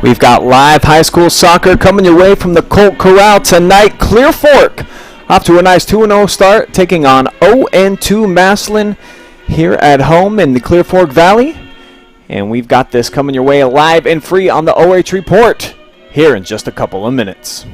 We've got live high school soccer coming your way from the Colt Corral tonight. Clear Fork off to a nice 2-0 start, taking on 0-2 Massillon here at home in the Clear Fork Valley. And we've got this coming your way live and free on the OH Report here in just a couple of minutes.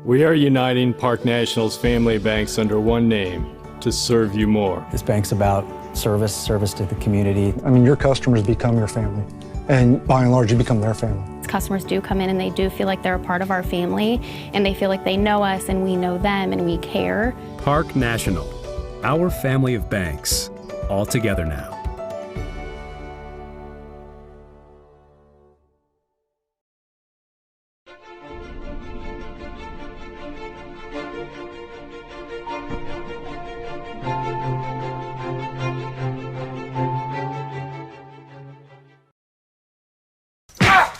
We are uniting Park National's family banks under one name to serve you more. This bank's about service to the community. I mean, your customers become your family, and by and large, you become their family. Customers do come in and they do feel like they're a part of our family, and they feel like they know us and we know them and we care. Park National, our family of banks, all together now.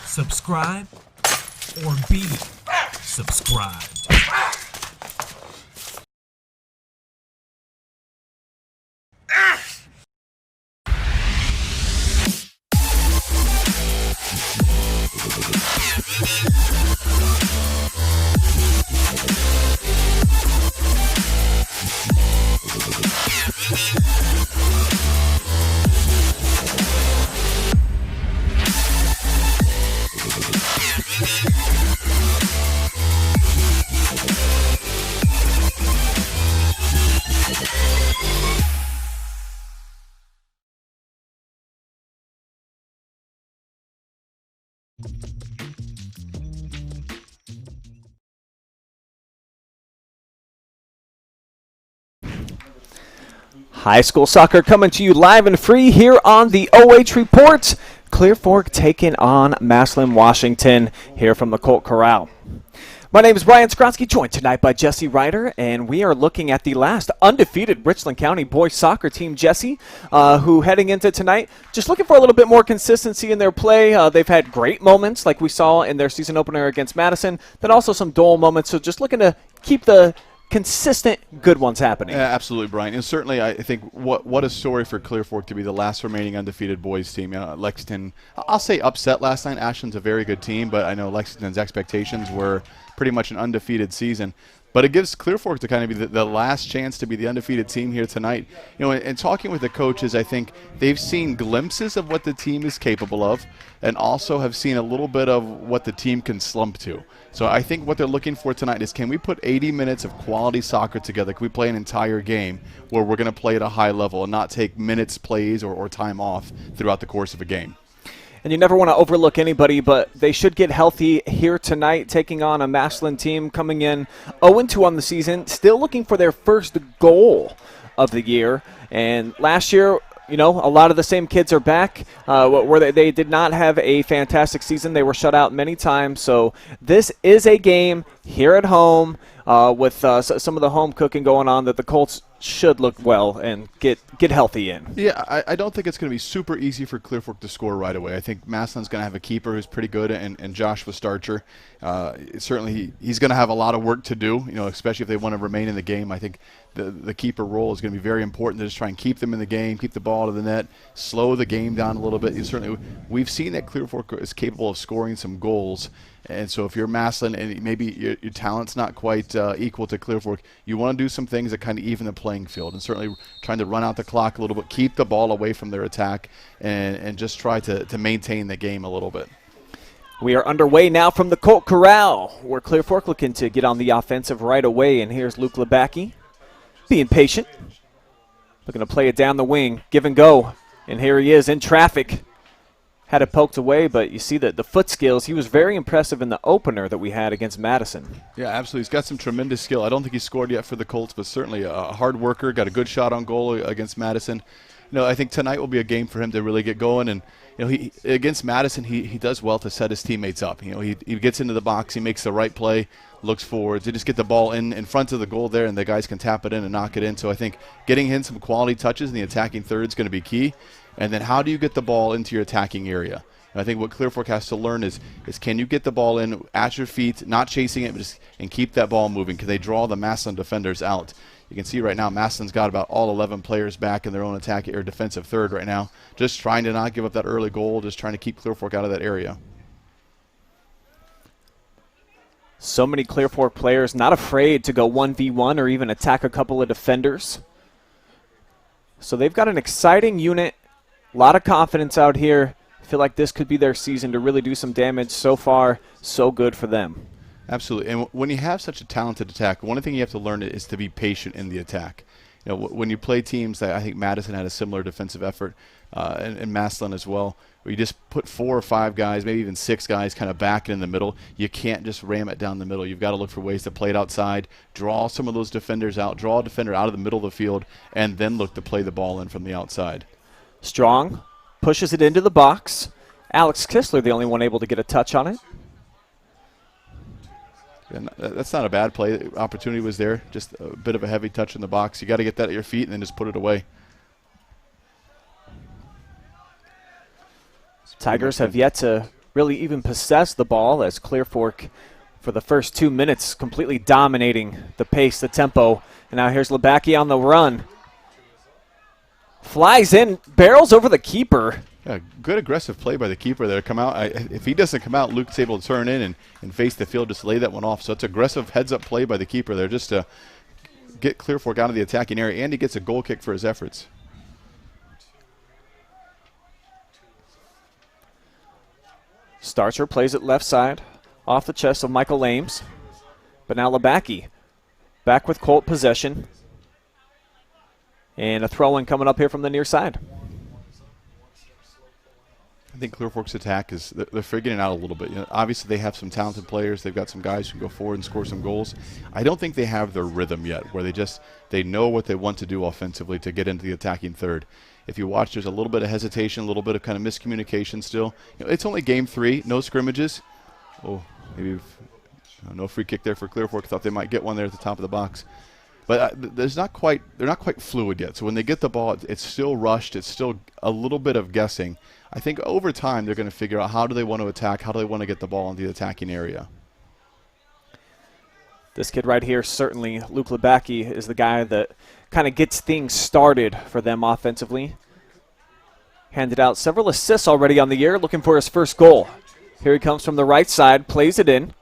Subscribe or be subscribed. High school soccer coming to you live and free here on the OH Report. Clear Fork taking on Massillon, Washington, here from the Colt Corral. My name is Brian Skronsky, joined tonight by Jesse Ryder, and we are looking at the last undefeated Richland County boys soccer team, Jesse, who heading into tonight, just looking for a little bit more consistency in their play. They've had great moments like we saw in their season opener against Madison, then also some dull moments, so just looking to keep the consistent good ones happening. Yeah, absolutely, Brian. And certainly I think what a story for Clear Fork to be the last remaining undefeated boys team. Lexington, I'll say upset last night. Ashland's a very good team, but I know Lexington's expectations were pretty much an undefeated season. But it gives Clear Fork to kind of be the last chance to be the undefeated team here tonight. You know, and talking with the coaches, I think they've seen glimpses of what the team is capable of and also have seen a little bit of what the team can slump to. So I think what they're looking for tonight is, can we put 80 minutes of quality soccer together? Can we play an entire game where we're going to play at a high level and not take minutes, plays, or time off throughout the course of a game? And you never want to overlook anybody, but they should get healthy here tonight, taking on a Massillon team coming in 0-2 on the season, still looking for their first goal of the year. And last year, you know, a lot of the same kids are back. Where they did not have a fantastic season. They were shut out many times. So this is a game here at home with some of the home cooking going on that the Colts should look well and get healthy in. Yeah, I don't think it's going to be super easy for Clear Fork to score right away. I think Massillon's going to have a keeper who's pretty good, and Joshua Starcher. Certainly he's going to have a lot of work to do, you know, especially if they want to remain in the game. I think the keeper role is going to be very important to just try and keep them in the game, keep the ball to the net, slow the game down a little bit. We've seen that Clear Fork is capable of scoring some goals. And so if you're Massillon and maybe your talent's not quite equal to Clear Fork, you want to do some things that kind of even the playing field, and certainly trying to run out the clock a little bit, keep the ball away from their attack, and just try to maintain the game a little bit. We are underway now from the Colt Corral, where Clear Fork looking to get on the offensive right away. And here's Luke Lebacki being patient, looking to play it down the wing, give and go. And here he is in traffic. Had it poked away, but you see that the foot skills, he was very impressive in the opener that we had against Madison. Yeah, absolutely. He's got some tremendous skill. I don't think he scored yet for the Colts, but certainly a hard worker, got a good shot on goal against Madison. I think tonight will be a game for him to really get going. And, he against Madison, he does well to set his teammates up. He gets into the box, he makes the right play, looks forward. They just get the ball in front of the goal there, and the guys can tap it in and knock it in. So I think getting in some quality touches in the attacking third is going to be key. And then how do you get the ball into your attacking area? And I think what Clear Fork has to learn is can you get the ball in at your feet, not chasing it, and keep that ball moving? Can they draw the Massillon defenders out? You can see right now Massillon's got about all 11 players back in their own attack or defensive third right now, just trying to not give up that early goal, just trying to keep Clear Fork out of that area. So many Clear Fork players not afraid to go 1v1 or even attack a couple of defenders. So they've got an exciting unit, a lot of confidence out here. I feel like this could be their season to really do some damage. So far, so good for them. Absolutely. And when you have such a talented attack, one thing you have to learn is to be patient in the attack. When you play teams that I think Madison had a similar defensive effort, and Massillon as well, where you just put 4 or 5 guys, maybe even 6 guys kind of back in the middle. You can't just ram it down the middle. You've got to look for ways to play it outside, draw some of those defenders out, draw a defender out of the middle of the field, and then look to play the ball in from the outside. Strong pushes it into the box. Alex Kistler, the only one able to get a touch on it. And that's not a bad play. The opportunity was there. Just a bit of a heavy touch in the box. You got to get that at your feet and then just put it away. Tigers have yet to really even possess the ball as Clear Fork, for the first 2 minutes, completely dominating the pace, the tempo. And now here's Lebacki on the run. Flies in, barrels over the keeper. Yeah, good aggressive play by the keeper there. Come out. If he doesn't come out, Luke's able to turn in and face the field, just lay that one off. So it's aggressive heads-up play by the keeper there just to get Clear Fork out of the attacking area, and he gets a goal kick for his efforts. Starcher plays it left side, off the chest of Michael Ames. But now Lebacki back with Colt possession. And a throw-in coming up here from the near side. I think Clear Fork's attack is they're figuring it out a little bit. Obviously they have some talented players. They've got some guys who can go forward and score some goals. I don't think they have their rhythm yet, where they know what they want to do offensively to get into the attacking third. If you watch, there's a little bit of hesitation, a little bit of kind of miscommunication still. It's only game 3, no scrimmages. Oh, maybe no free kick there for Clear Fork. Thought they might get one there at the top of the box. But they're not quite fluid yet. So when they get the ball, it's still rushed. It's still a little bit of guessing. I think over time they're going to figure out how do they want to attack, how do they want to get the ball into the attacking area. This kid right here, certainly, Luke Lebacki, is the guy that kind of gets things started for them offensively. Handed out several assists already on the year, looking for his first goal. Here he comes from the right side, plays it in.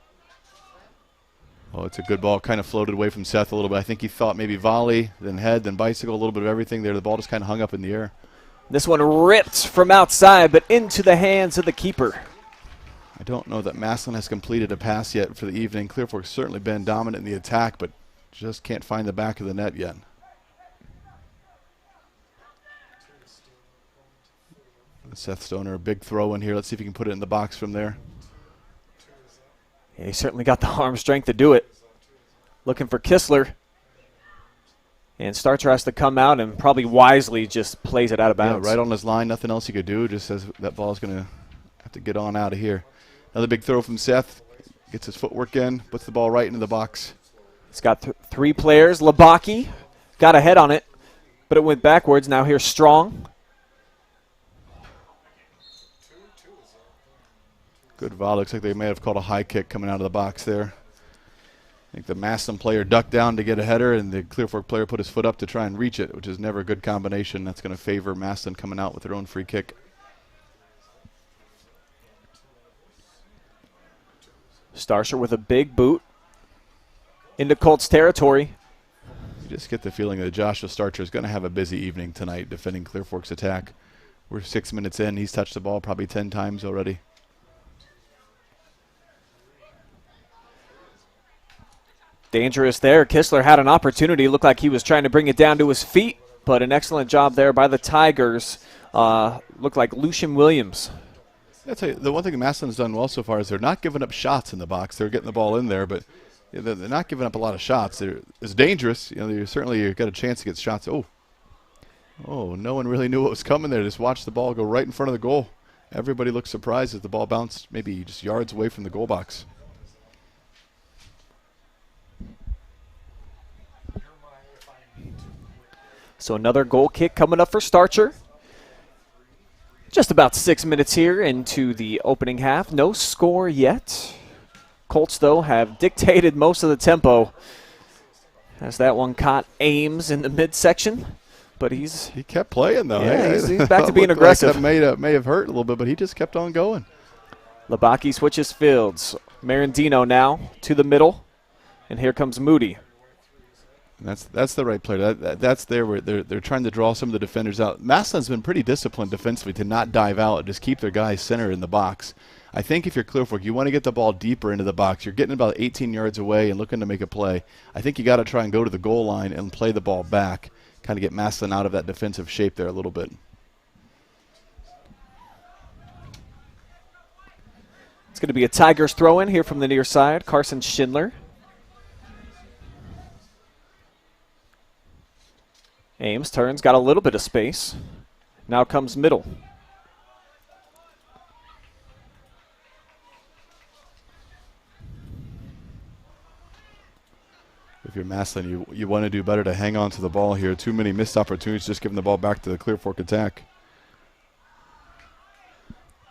Oh, it's a good ball. Kind of floated away from Seth a little bit. I think he thought maybe volley, then head, then bicycle, a little bit of everything there. The ball just kind of hung up in the air. This one ripped from outside, but into the hands of the keeper. I don't know that Massillon has completed a pass yet for the evening. Clear Fork's certainly been dominant in the attack, but just can't find the back of the net yet. Seth Stoner, a big throw in here. Let's see if he can put it in the box from there. Yeah, he certainly got the arm strength to do it. Looking for Kistler. And Starcher has to come out and probably wisely just plays it out of bounds. Yeah, right on his line. Nothing else he could do. Just says that ball's going to have to get on out of here. Another big throw from Seth. Gets his footwork in. Puts the ball right into the box. He's got 3 players. Lebacki got ahead on it, but it went backwards. Now here's Strong. Good volley. Looks like they may have called a high kick coming out of the box there. I think the Massillon player ducked down to get a header, and the Clear Fork player put his foot up to try and reach it, which is never a good combination. That's going to favor Massillon coming out with their own free kick. Starcher with a big boot into Colts territory. You just get the feeling that Joshua Starcher is going to have a busy evening tonight defending Clear Fork's attack. We're 6 minutes in. He's touched the ball probably 10 times already. Dangerous there. Kistler had an opportunity. Looked like he was trying to bring it down to his feet, but an excellent job there by the Tigers. Looked like Lucian Williams. I'd say the one thing Massillon's done well so far is they're not giving up shots in the box. They're getting the ball in there, but they're not giving up a lot of shots. It's dangerous. You've got a chance to get shots. Oh, no one really knew what was coming there. Just watched the ball go right in front of the goal. Everybody looked surprised as the ball bounced maybe just yards away from the goal box. So another goal kick coming up for Starcher. Just about 6 minutes here into the opening half. No score yet. Colts, though, have dictated most of the tempo. As that one caught Ames in the midsection. But he kept playing, though. Yeah, he's back to being aggressive. Like that may have hurt a little bit, but he just kept on going. Labaki switches fields. Marandino now to the middle. And here comes Moody. And that's the right player. That's there where they're trying to draw some of the defenders out. Massillon's been pretty disciplined defensively to not dive out and just keep their guys centered in the box. I think if you're Clear Fork, you want to get the ball deeper into the box. You're getting about 18 yards away and looking to make a play. I think you got to try and go to the goal line and play the ball back, kind of get Massillon out of that defensive shape there a little bit. It's going to be a Tigers throw-in here from the near side. Carson Schindler. Ames turns, got a little bit of space. Now comes middle. If you're Massillon, you want to do better to hang on to the ball here. Too many missed opportunities, just giving the ball back to the Clear Fork attack.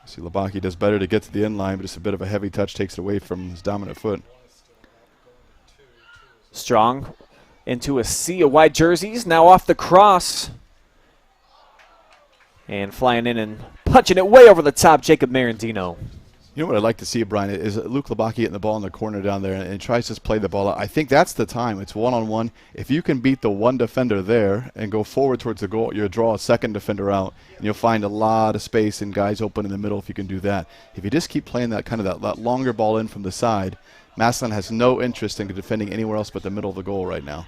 See, Labaki does better to get to the end line, but just a bit of a heavy touch takes it away from his dominant foot. Strong into a sea of white jerseys. Now off the cross. And flying in and punching it way over the top, Jacob Marandino. You know what I'd like to see, Brian, is Luke Labaki getting the ball in the corner down there and tries to play the ball out. I think that's the time. It's one-on-one. If you can beat the one defender there and go forward towards the goal, you'll draw a second defender out, and you'll find a lot of space and guys open in the middle if you can do that. If you just keep playing that longer ball in from the side, Massillon has no interest in defending anywhere else but the middle of the goal right now.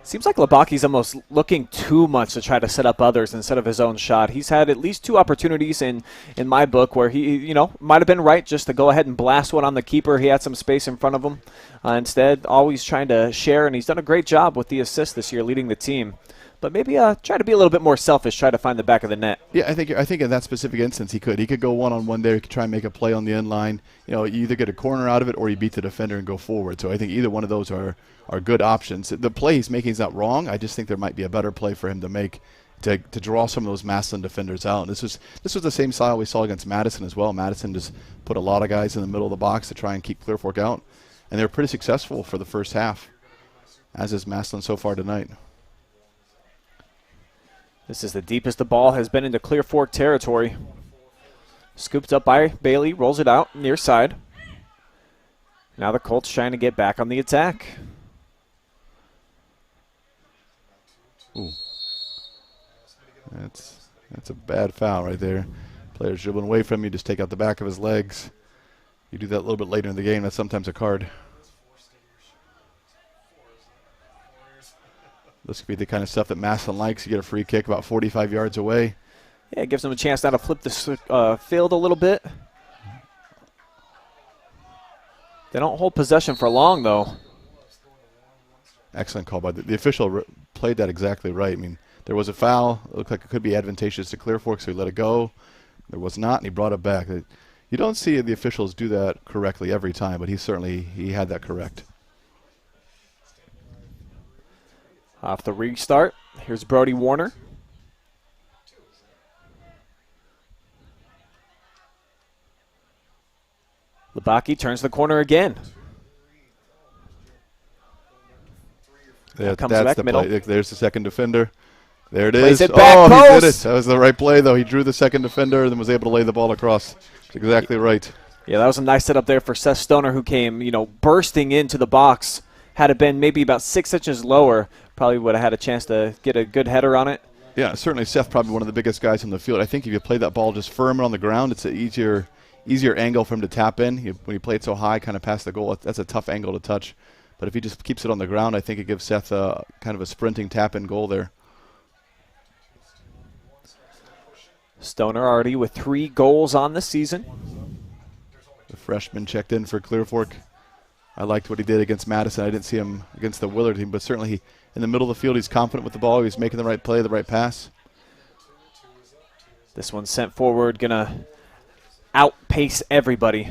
Seems like Labaki's almost looking too much to try to set up others instead of his own shot. He's had at least 2 opportunities in my book where he, might have been right just to go ahead and blast one on the keeper. He had some space in front of him. Instead, always trying to share, and he's done a great job with the assist this year, leading the team. But maybe try to be a little bit more selfish, try to find the back of the net. Yeah, I think in that specific instance he could. He could go one-on-one there. He could try and make a play on the end line. You either get a corner out of it or you beat the defender and go forward. So I think either one of those are good options. The play he's making is not wrong. I just think there might be a better play for him to make to draw some of those Massillon defenders out. And this was the same style we saw against Madison as well. Madison just put a lot of guys in the middle of the box to try and keep Clear Fork out. And they were pretty successful for the first half, as is Massillon so far tonight. This is the deepest the ball has been into Clear Fork territory. Scooped up by Bailey, rolls it out near side. Now the Colts trying to get back on the attack. Ooh. That's a bad foul right there. Player's dribbling away from you, just take out the back of his legs. You do that a little bit later in the game, that's sometimes a card. This could be the kind of stuff that Massillon likes. You get a free kick about 45 yards away. Yeah, it gives them a chance now to flip the field a little bit. They don't hold possession for long, though. Excellent call by the official. Played that exactly right. I mean, there was a foul. It looked like it could be advantageous to Clear Fork, so he let it go. There was not, and he brought it back. You don't see the officials do that correctly every time, but he had that correct. Off the restart, here's Brody Warner. Labaki turns the corner again. That's back the middle. play. There's the second defender. There it Plays is. it back He did it. post. That was the right play, though. He drew the second defender and then was able to lay the ball across. That's exactly right. Yeah, that was a nice setup there for Seth Stoner, who came, bursting into the box. Had it been maybe about 6 inches lower, probably would have had a chance to get a good header on it. Yeah, certainly Seth, probably one of the biggest guys on the field. I think if you play that ball just firm on the ground, it's an easier angle for him to tap in. When you play it so high, kind of past the goal, that's a tough angle to touch. But if he just keeps it on the ground, I think it gives Seth kind of a sprinting tap-in goal there. Stoner already with 3 goals on the season. The freshman checked in for Clear Fork. I liked what he did against Madison. I didn't see him against the Willard team, but certainly in the middle of the field, he's confident with the ball. He's making the right play, the right pass. This one's sent forward, gonna outpace everybody.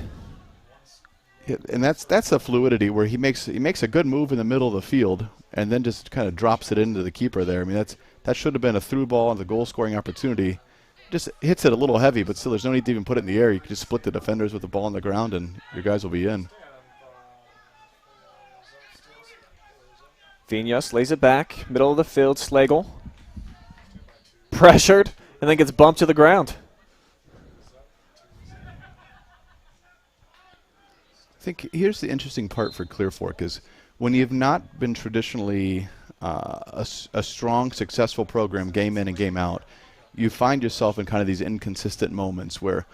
Yeah, and that's the fluidity where he makes a good move in the middle of the field and then just kind of drops it into the keeper there. I mean, that should have been a through ball and the goal-scoring opportunity. Just hits it a little heavy, but still there's no need to even put it in the air. You can just split the defenders with the ball on the ground, and your guys will be in. Vinas lays it back, middle of the field, Slagle. Pressured, and then gets bumped to the ground. I think here's the interesting part for Clear Fork is when you've not been traditionally a strong, successful program game in and game out, you find yourself in kind of these inconsistent moments where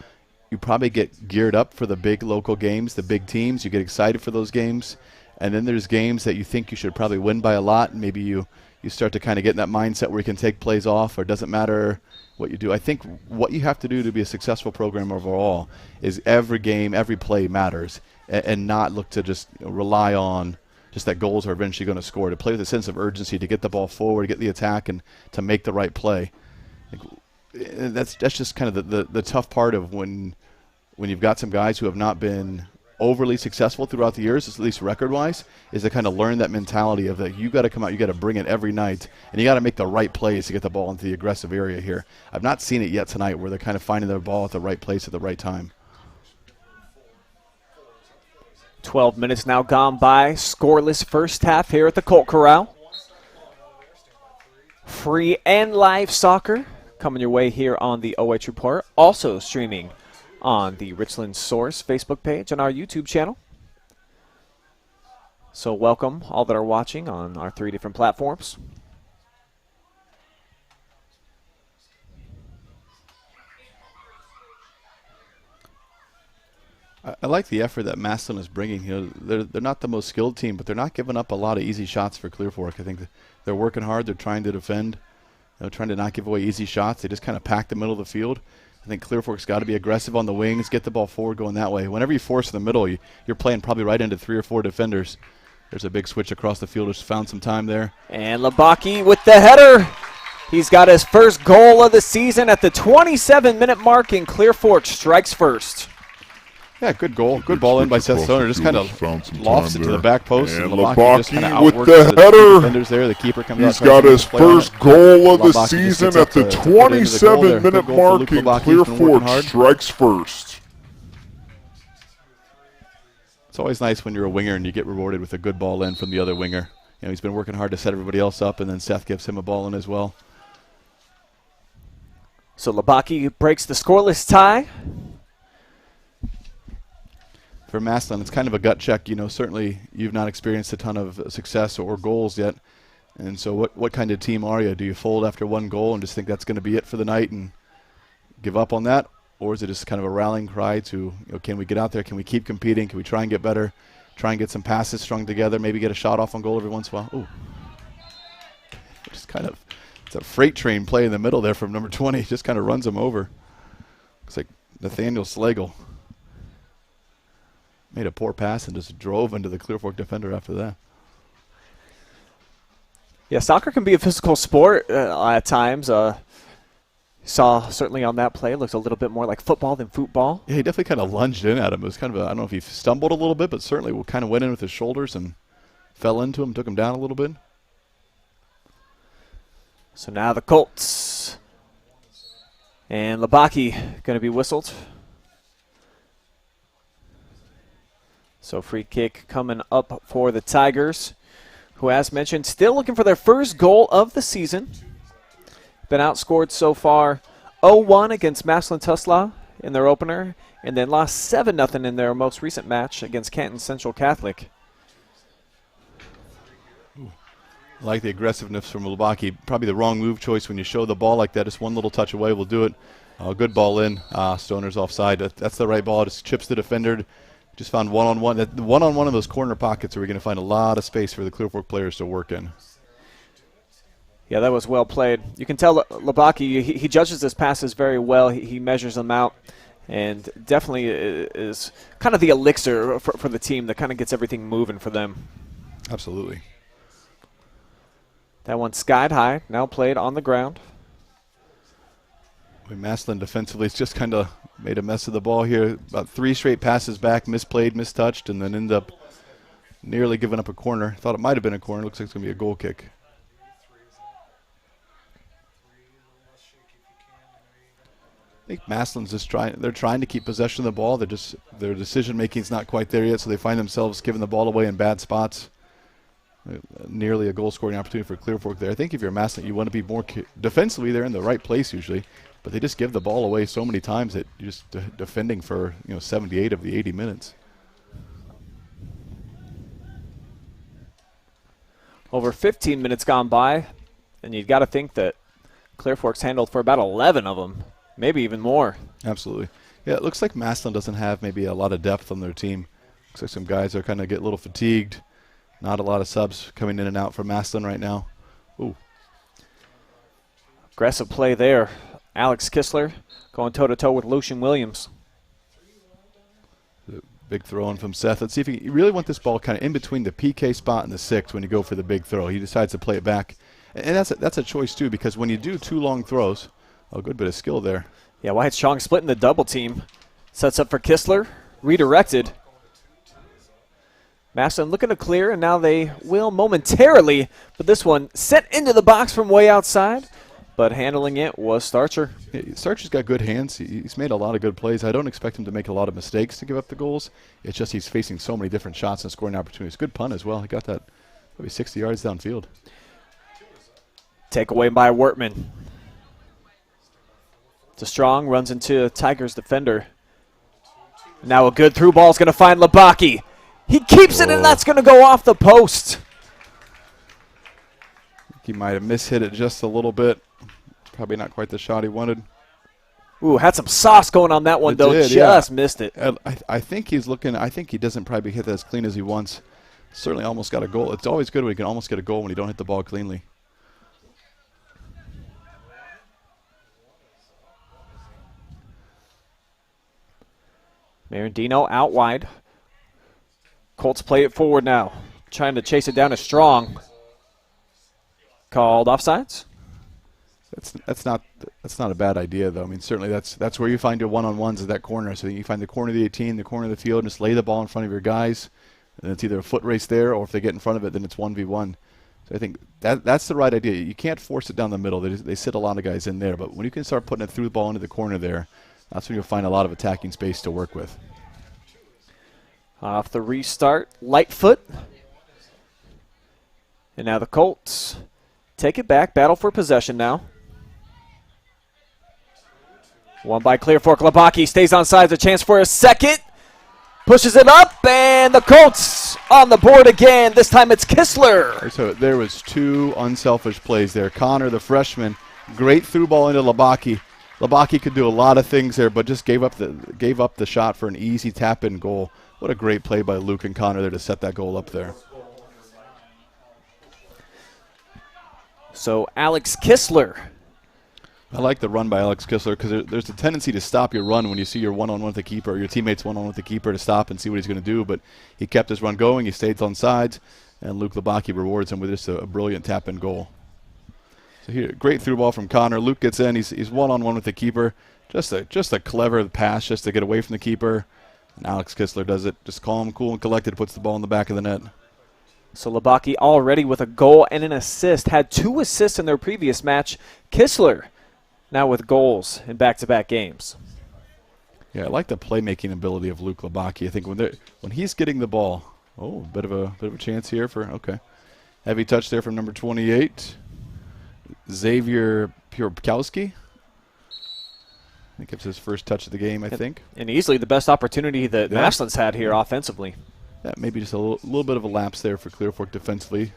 you probably get geared up for the big local games, the big teams. You get excited for those games. And then there's games that you think you should probably win by a lot. And maybe you start to kind of get in that mindset where you can take plays off or it doesn't matter what you do. I think what you have to do to be a successful program overall is every game, every play matters and not look to just rely on just that goals are eventually going to score. To play with a sense of urgency, to get the ball forward, to get the attack, and to make the right play. That's just kind of the tough part of when you've got some guys who have not been overly successful throughout the years, at least record-wise, is to kind of learn that mentality of that you got to come out, you got to bring it every night, and you got to make the right plays to get the ball into the aggressive area here. I've not seen it yet tonight where they're kind of finding their ball at the right place at the right time. 12 minutes now gone by. Scoreless first half here at the Colt Corral. Free and live soccer coming your way here on the OH Report. Also streaming on the Richland Source Facebook page and our YouTube channel. So welcome all that are watching on our 3 different platforms. I like the effort that Massillon is bringing. They're not the most skilled team, but they're not giving up a lot of easy shots for Clear Fork. I think they're working hard. They're trying to defend, trying to not give away easy shots. They just kind of pack the middle of the field. I think Clear Fork's got to be aggressive on the wings, get the ball forward going that way. Whenever you force in the middle, you're playing probably right into 3 or 4 defenders. There's a big switch across the field. Just found some time there. And Labaki with the header. He's got his first goal of the season at the 27-minute mark, and Clear Fork strikes first. Yeah, good goal. Good ball in by Seth Stoner. Just kind of lofts it to the back post. And Labaki just kind of with outworks the header. Defenders there. The keeper comes He's out. got his first goal of the Labaki season at the 27-minute mark, and Clear Fork strikes first. It's always nice when you're a winger and you get rewarded with a good ball in from the other winger. He's been working hard to set everybody else up, and then Seth gives him a ball in as well. So Labaki breaks the scoreless tie. For Massillon, it's kind of a gut check. Certainly you've not experienced a ton of success or goals yet. And so what kind of team are you? Do you fold after 1 goal and just think that's going to be it for the night and give up on that? Or is it just kind of a rallying cry to, can we get out there? Can we keep competing? Can we try and get better? Try and get some passes strung together, maybe get a shot off on goal every once in a while. Ooh. Just kind of, it's a freight train play in the middle there from number 20. Just kind of runs him over. Looks like Nathaniel Slagle made a poor pass and just drove into the Clear Fork defender after that. Yeah, soccer can be a physical sport at times. Saw certainly on that play, it looks a little bit more like football than football. Yeah, he definitely kind of lunged in at him. It was kind of I don't know if he stumbled a little bit, but certainly kind of went in with his shoulders and fell into him, took him down a little bit. So now the Colts. And Labaki going to be whistled. So free kick coming up for the Tigers, who, as mentioned, still looking for their first goal of the season. Been outscored so far 0-1 against Massillon Tusla in their opener, and then lost 7-0 in their most recent match against Canton Central Catholic. I like the aggressiveness from Labaki. Probably the wrong move choice when you show the ball like that. Just one little touch away will do it. Good ball in. Stoner's offside. That's the right ball. Just chips the defender. Just found one-on-one. The one-on-one in those corner pockets where we're going to find a lot of space for the Clear Fork players to work in. Yeah, that was well played. You can tell Labaki, he judges his passes very well. He measures them out, and definitely is kind of the elixir for the team that kind of gets everything moving for them. Absolutely. That one skied high, now played on the ground. Massillon defensively has just kind of made a mess of the ball here. About 3 straight passes back, misplayed, mistouched, and then end up nearly giving up a corner. Thought it might have been a corner. Looks like it's going to be a goal kick. I think Massillon's just they're trying to keep possession of the ball. Their decision making is not quite there yet, so they find themselves giving the ball away in bad spots. Nearly a goal scoring opportunity for Clear Fork there. I think if you're Massillon, you want to be more defensively. They're in the right place usually, but they just give the ball away so many times that you're just defending for 78 of the 80 minutes. Over 15 minutes gone by, and you've got to think that Clear Fork's handled for about 11 of them. Maybe even more. Absolutely. Yeah, it looks like Massillon doesn't have maybe a lot of depth on their team. Looks like some guys are kind of get a little fatigued. Not a lot of subs coming in and out for Massillon right now. Ooh. Aggressive play there. Alex Kistler going toe-to-toe with Lucian Williams. The big throw in from Seth. Let's see if you really want this ball kind of in between the PK spot and the 6 when you go for the big throw. He decides to play it back. And that's a choice, too, because when you do 2 long throws, a good bit of skill there. Yeah, Wyatt Strong splitting the double team. Sets up for Kistler. Redirected. Massillon looking to clear, and now they will momentarily. But this one sent into the box from way outside. But handling it was Starcher. Yeah, Starcher's got good hands. He's made a lot of good plays. I don't expect him to make a lot of mistakes to give up the goals. It's just he's facing so many different shots and scoring opportunities. Good punt as well. He got that probably 60 yards downfield. Takeaway by Wortman. Strong runs into Tigers defender. Now a good through ball is going to find Labaki. He keeps it, and that's going to go off the post. He might have mishit it just a little bit. Probably not quite the shot he wanted. Ooh, had some sauce going on that one, though. Just missed it. I think he's looking. I think he doesn't probably hit that as clean as he wants. Certainly almost got a goal. It's always good when you can almost get a goal when you don't hit the ball cleanly. Marandino out wide. Colts play it forward now. Trying to chase it down to Strong. Called offsides. That's not a bad idea, though. I mean, certainly that's where you find your one-on-ones at that corner. So you find the corner of the 18, the corner of the field, and just lay the ball in front of your guys. And it's either a foot race there, or if they get in front of it, then it's 1v1. So I think that's the right idea. You can't force it down the middle. They sit a lot of guys in there. But when you can start putting it through the ball into the corner there, that's when you'll find a lot of attacking space to work with. Off the restart, Lightfoot. And now the Colts take it back, battle for possession now. One by Clear Fork. Labaki stays on sides, a chance for a second. Pushes it up, and the Colts on the board again. This time it's Kistler. So there was 2 unselfish plays there. Connor, the freshman, great through ball into Labaki. Labaki could do a lot of things there, but just gave up the shot for an easy tap-in goal. What a great play by Luke and Connor there to set that goal up there. So Alex Kistler. I like the run by Alex Kistler because there's a tendency to stop your run when you see your one-on-one with the keeper or your teammates one-on-one with the keeper to stop and see what he's going to do. But he kept his run going. He stayed on sides, and Luke Labaki rewards him with just a brilliant tap-in goal. So here, great through ball from Connor. Luke gets in. He's one-on-one with the keeper. Just a clever pass just to get away from the keeper. And Alex Kistler does it. Just calm, cool, and collected. Puts the ball in the back of the net. So Labaki already with a goal and an assist. Had 2 assists in their previous match. Kistler now with goals in back-to-back games. Yeah, I like the playmaking ability of Luke Labaki. I think when he's getting the ball, bit of a chance here for heavy touch there from number 28, Xavier Purkowski. I think it's his first touch of the game, I think. And easily the best opportunity that Massillon's had here offensively. Yeah, maybe just a little bit of a lapse there for Clear Fork defensively.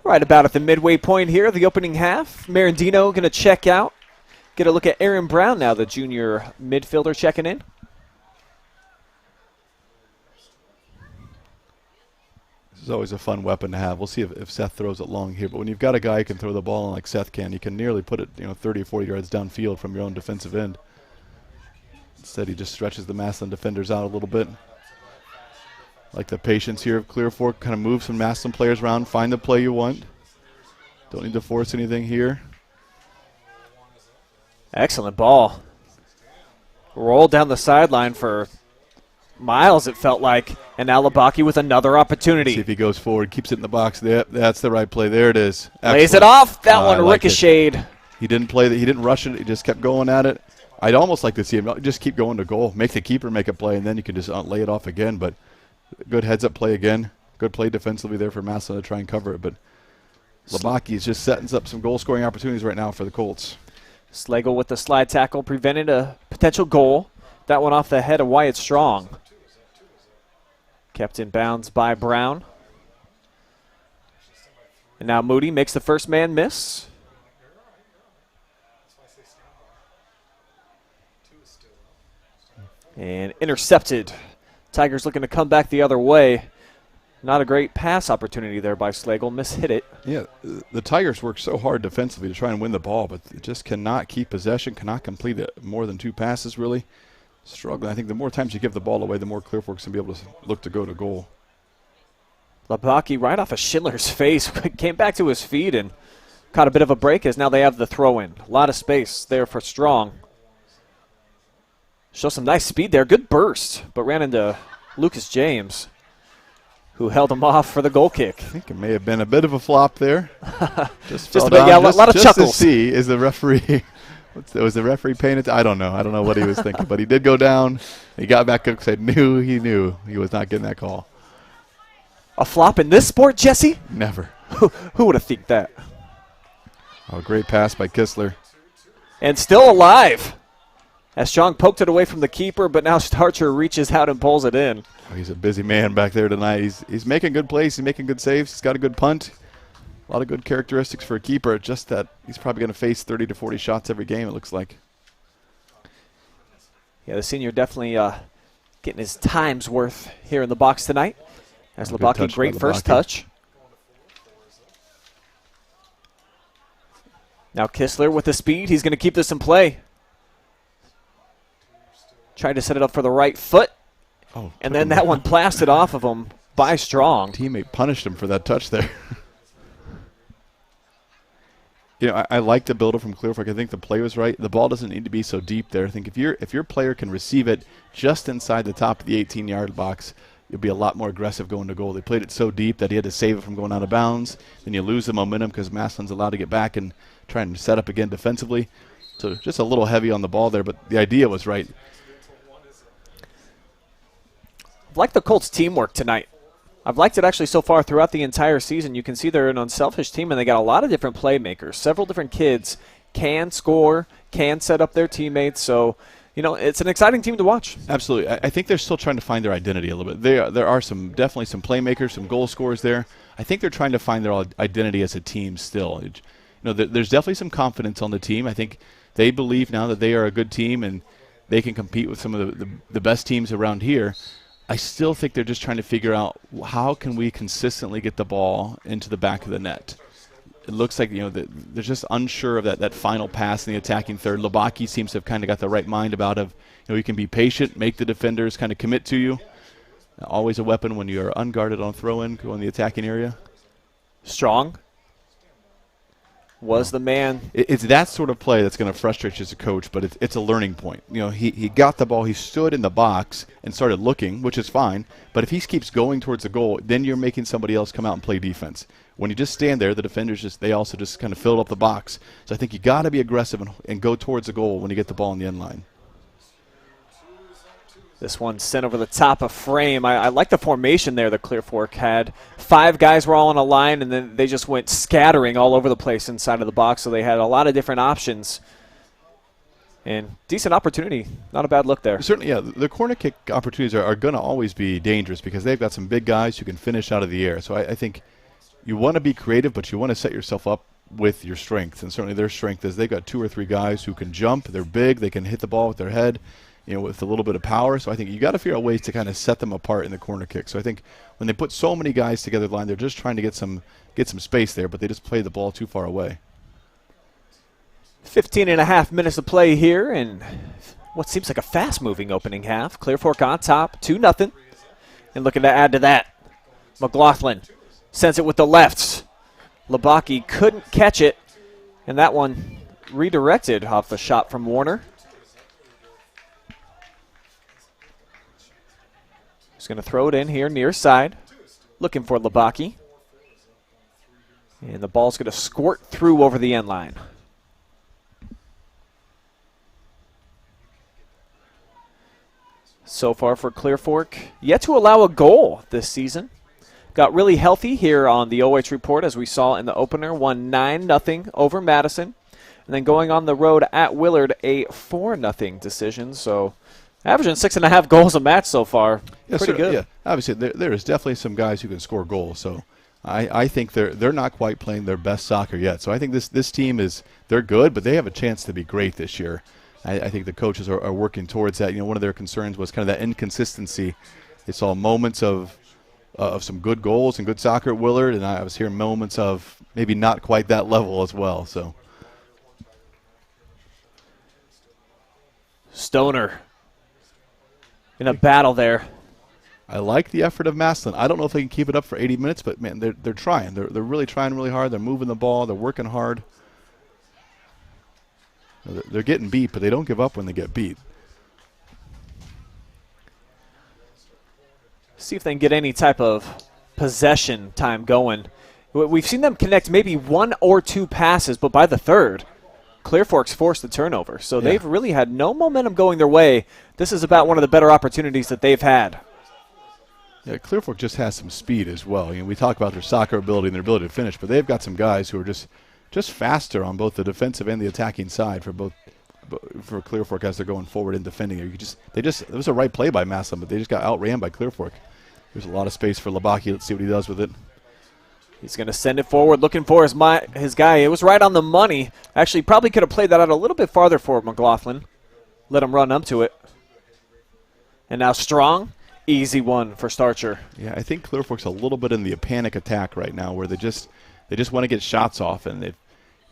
Right about at the midway point here, the opening half. Marandino going to check out. Get a look at Aaron Brown now, the junior midfielder checking in. is always a fun weapon to have. We'll see if Seth throws it long here. But when you've got a guy who can throw the ball like Seth can, you can nearly put it 30 or 40 yards downfield from your own defensive end. Instead, he just stretches the Massillon defenders out a little bit. Like the patience here of Clear Fork, kind of move some Massillon players around, find the play you want. Don't need to force anything here. Excellent ball. Rolled down the sideline for miles, it felt like. And now Labaki with another opportunity. See if he goes forward, keeps it in the box. Yep, that's the right play. There it is. Excellent. Lays it off. That one ricocheted. He didn't play that. He didn't rush it. He just kept going at it. I'd almost like to see him just keep going to goal. Make the keeper make a play, and then you can just lay it off again. But good heads-up play again. Good play defensively there for Massillon to try and cover it. But Labaki is just setting up some goal-scoring opportunities right now for the Colts. Slagle with the slide tackle prevented a potential goal. That one off the head of Wyatt Strong. Kept in bounds by Brown. And now Moody makes the first man miss. And intercepted. Tigers looking to come back the other way. Not a great pass opportunity there by Slagle. Mishit it. Yeah, the Tigers work so hard defensively to try and win the ball, but they just cannot keep possession, cannot complete it more than 2 passes, really. Struggling. I think the more times you give the ball away, the more Clear Fork's going to be able to look to go to goal. Labaki right off of Schindler's face. Came back to his feet and caught a bit of a break as now they have the throw-in. A lot of space there for Strong. Show some nice speed there. Good burst, but ran into Lucas James, who held him off for the goal kick. I think it may have been a bit of a flop there. Just a bit, yeah, a lot of chuckles. To see, is the referee, was the referee paying it? I don't know. I don't know what he was thinking, but he did go down. He got back up because he knew he was not getting that call. A flop in this sport, Jesse? Never. Who would have think that? Oh, great pass by Kistler. And still alive. As Strong poked it away from the keeper, but now Starcher reaches out and pulls it in. Oh, he's a busy man back there tonight. He's making good plays. He's making good saves. He's got a good punt. A lot of good characteristics for a keeper. Just that he's probably going to face 30 to 40 shots every game, it looks like. Yeah, the senior definitely getting his time's worth here in the box tonight. As Labaki, great first touch. Now Kistler with the speed. He's going to keep this in play. Tried to set it up for the right foot. Oh, and then that one blasted off of him by Strong. Teammate punished him for that touch there. I like the builder from Clear Fork. I think the play was right. The ball doesn't need to be so deep there. I think if your player can receive it just inside the top of the 18-yard box, you'll be a lot more aggressive going to goal. They played it so deep that he had to save it from going out of bounds. Then you lose the momentum because Massillon's allowed to get back and try and set up again defensively. So just a little heavy on the ball there, but the idea was right. I've liked the Colts' teamwork tonight. I've liked it actually so far throughout the entire season. You can see they're an unselfish team, and they got a lot of different playmakers. Several different kids can score, can set up their teammates. So, it's an exciting team to watch. Absolutely. I think they're still trying to find their identity a little bit. There are definitely some playmakers, some goal scorers there. I think they're trying to find their identity as a team still. There's definitely some confidence on the team. I think they believe now that they are a good team and they can compete with some of the best teams around here. I still think they're just trying to figure out how can we consistently get the ball into the back of the net. It looks like they're just unsure of that final pass in the attacking third. Labaki seems to have kind of got the right mind about it. You can be patient, make the defenders kind of commit to you. Always a weapon when you are unguarded on a throw-in, go in the attacking area. Strong was the man. It's that sort of play that's going to frustrate you as a coach, but it's a learning point. He got the ball, he stood in the box and started looking, which is fine. But if he keeps going towards the goal, then you're making somebody else come out and play defense. When you just stand there, the defenders they also just kind of filled up the box. So I think you got to be aggressive and go towards the goal when you get the ball in the end line. This one sent over the top of frame. I like the formation there that Clear Fork had. 5 guys were all on a line, and then they just went scattering all over the place inside of the box, so they had a lot of different options. And decent opportunity. Not a bad look there. Certainly, yeah. The corner kick opportunities are going to always be dangerous because they've got some big guys who can finish out of the air. So I think you want to be creative, but you want to set yourself up with your strengths. And certainly their strength is they've got 2 or 3 guys who can jump. They're big. They can hit the ball with their head. with a little bit of power. So I think you got to figure out ways to kind of set them apart in the corner kick. So I think when they put so many guys together the line, they're just trying to get some space there, but they just play the ball too far away. 15 and a half minutes of play here, and what seems like a fast-moving opening half. Clear Fork on top, 2-0. And looking to add to that, McLaughlin sends it with the lefts. Labaki couldn't catch it, and that one redirected off the shot from Warner. He's going to throw it in here near side, looking for Labaki. And the ball's going to squirt through over the end line. So far for Clear Fork, yet to allow a goal this season. Got really healthy here on the OH report, as we saw in the opener. Won 9-0 over Madison. And then going on the road at Willard, a 4-0 decision. So averaging 6.5 goals a match so far. Yeah, pretty good. Yeah, obviously there is definitely some guys who can score goals. So I think they're not quite playing their best soccer yet. So I think this team they're good, but they have a chance to be great this year. I think the coaches are working towards that. One of their concerns was kind of that inconsistency. They saw moments of some good goals and good soccer at Willard, and I was hearing moments of maybe not quite that level as well. So Stoner in a battle there. I like the effort of Massillon. I don't know if they can keep it up for 80 minutes, but man, they're trying. They're really trying really hard. They're moving the ball. They're working hard. They're getting beat, but they don't give up when they get beat. See if they can get any type of possession time going. We've seen them connect maybe 1 or 2 passes, but by the third, Clear Fork's forced the turnover. So they've really had no momentum going their way. This is about one of the better opportunities that they've had. Yeah, Clear Fork just has some speed as well. We talk about their soccer ability and their ability to finish, but they've got some guys who are just faster on both the defensive and the attacking side for Clear Fork as they're going forward and defending. It was a right play by Massillon, but they just got outran by Clear Fork. There's a lot of space for Labaki. Let's see what he does with it. He's going to send it forward, looking for his guy. It was right on the money. Actually, probably could have played that out a little bit farther for McLaughlin. Let him run up to it. And now Strong, easy one for Starcher. Yeah, I think Clear Fork's a little bit in the panic attack right now, where they just want to get shots off. And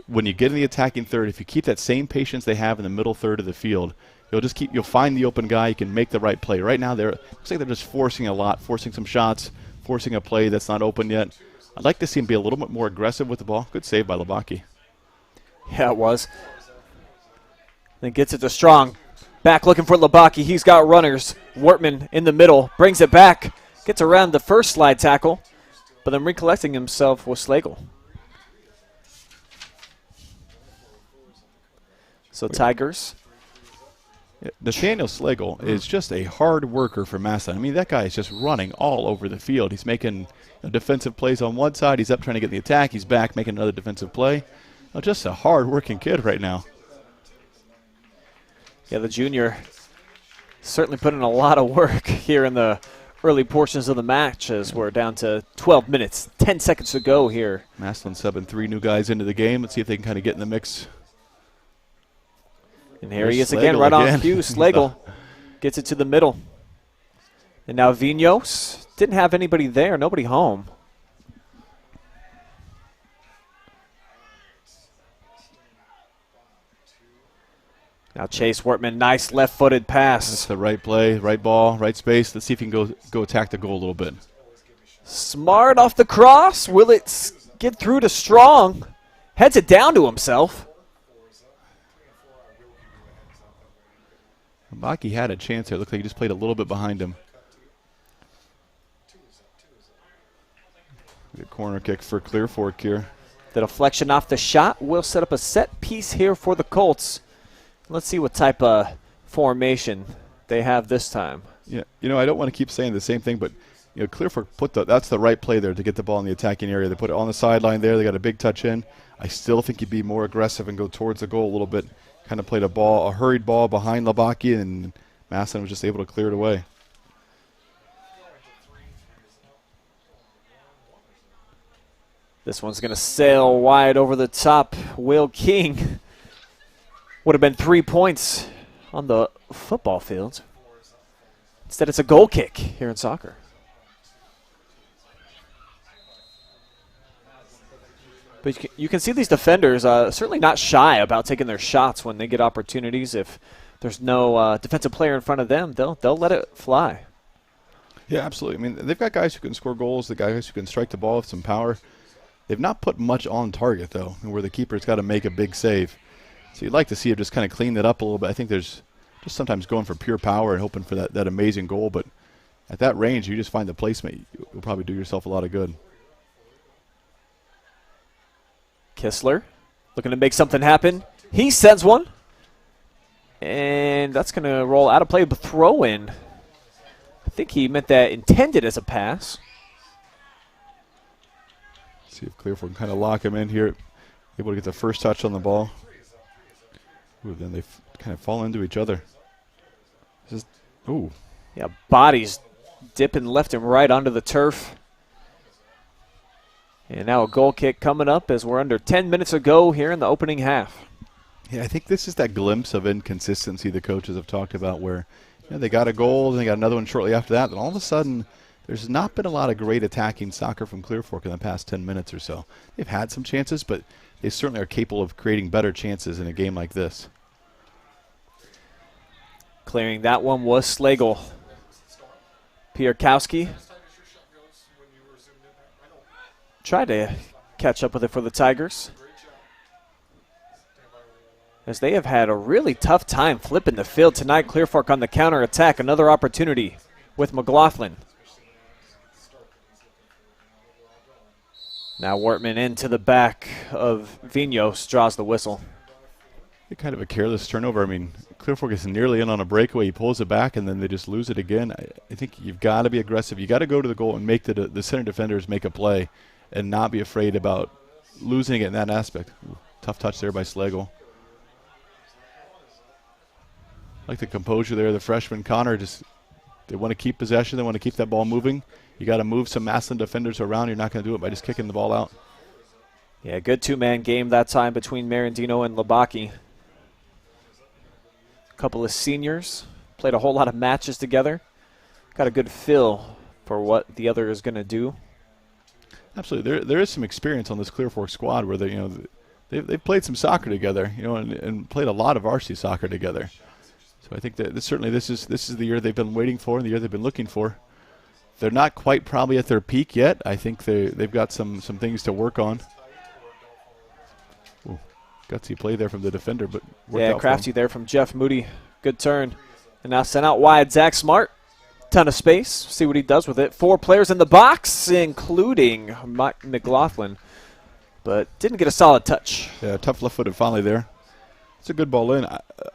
when you get in the attacking third, if you keep that same patience they have in the middle third of the field, you'll find the open guy. You can make the right play. Right now, looks like they're just forcing a lot, forcing some shots, forcing a play that's not open yet. I'd like to see him be a little bit more aggressive with the ball. Good save by Labaki. Yeah, it was. Then gets it to Strong. Back looking for Labaki. He's got runners. Wortman in the middle. Brings it back. Gets around the first slide tackle. But then recollecting himself was Slagle. So Tigers. Nathaniel Slagle is just a hard worker for Massillon. I mean, that guy is just running all over the field. He's making defensive plays on one side. He's up trying to get the attack. He's back making another defensive play. Just a hard-working kid right now. Yeah, the junior certainly put in a lot of work here in the early portions of the match, as we're down to 12 minutes, 10 seconds to go here. Massillon subbing 3 new guys into the game. Let's see if they can kind of get in the mix. And here he is again, right on cue. Slagle gets it to the middle. And now Vinos didn't have anybody there, nobody home. Now Chase Wortman, nice left-footed pass. That's the right play, right ball, right space. Let's see if he can go attack the goal a little bit. Smart off the cross. Will it get through to Strong? Heads it down to himself. Maki had a chance there. Looked like he just played a little bit behind him. Good corner kick for Clear Fork here. The deflection off the shot will set up a set piece here for the Colts. Let's see what type of formation they have this time. Yeah, I don't want to keep saying the same thing, but Clear Fork that's the right play there to get the ball in the attacking area. They put it on the sideline there. They got a big touch in. I still think you'd be more aggressive and go towards the goal a little bit. Kind of played a hurried ball behind Labaki, and Massillon was just able to clear it away. This one's going to sail wide over the top. Will King would have been 3 points on the football field. Instead, it's a goal kick here in soccer. But you can see these defenders certainly not shy about taking their shots when they get opportunities. If there's no defensive player in front of them, they'll let it fly. Yeah, absolutely. I mean, they've got guys who can score goals, the guys who can strike the ball with some power. They've not put much on target, though, where the keeper's got to make a big save. So you'd like to see him just kind of clean that up a little bit. I think there's just sometimes going for pure power and hoping for that amazing goal. But at that range, you just find the placement. You'll probably do yourself a lot of good. Kistler looking to make something happen. He sends one. And that's going to roll out of play, but throw in. I think he meant that intended as a pass. See if Clear Fork can kind of lock him in here. Able to get the first touch on the ball. Ooh, then they kind of fall into each other. Ooh. Yeah, bodies dipping left and right onto the turf. And now a goal kick coming up as we're under 10 minutes to go here in the opening half. Yeah, I think this is that glimpse of inconsistency the coaches have talked about where they got a goal, then they got another one shortly after that, and all of a sudden there's not been a lot of great attacking soccer from Clear Fork in the past 10 minutes or so. They've had some chances, but they certainly are capable of creating better chances in a game like this. Clearing that one was Slagle. Pierkowski tried to catch up with it for the Tigers, as they have had a really tough time flipping the field tonight. Clear Fork on the counter attack. Another opportunity with McLaughlin. Now Wortman into the back of Vinos, draws the whistle. Kind of a careless turnover. I mean, Clear Fork is nearly in on a breakaway. He pulls it back, and then they just lose it again. I think you've got to be aggressive. You've got to go to the goal and make the center defenders make a play and not be afraid about losing it in that aspect. Ooh, tough touch there by Slagle. Like the composure there, the freshman Connor, they want to keep possession. They want to keep that ball moving. You got to move some Massillon defenders around. You're not going to do it by just kicking the ball out. Yeah, good two-man game that time between Marandino and Labaki. A couple of seniors, played a whole lot of matches together. Got a good feel for what the other is going to do. Absolutely. There is some experience on this Clear Fork squad where they've played some soccer together, and played a lot of varsity soccer together. So I think that this is the year they've been waiting for and the year they've been looking for. They're not quite probably at their peak yet. I think they've got some things to work on. Ooh, gutsy play there from the defender, but yeah, crafty there from Jeff Moody. Good turn. And now sent out wide. Zach Smart. Ton of space. See what he does with it. 4 players in the box, including McLaughlin, but didn't get a solid touch. Yeah, tough left-footed volley there. It's a good ball in.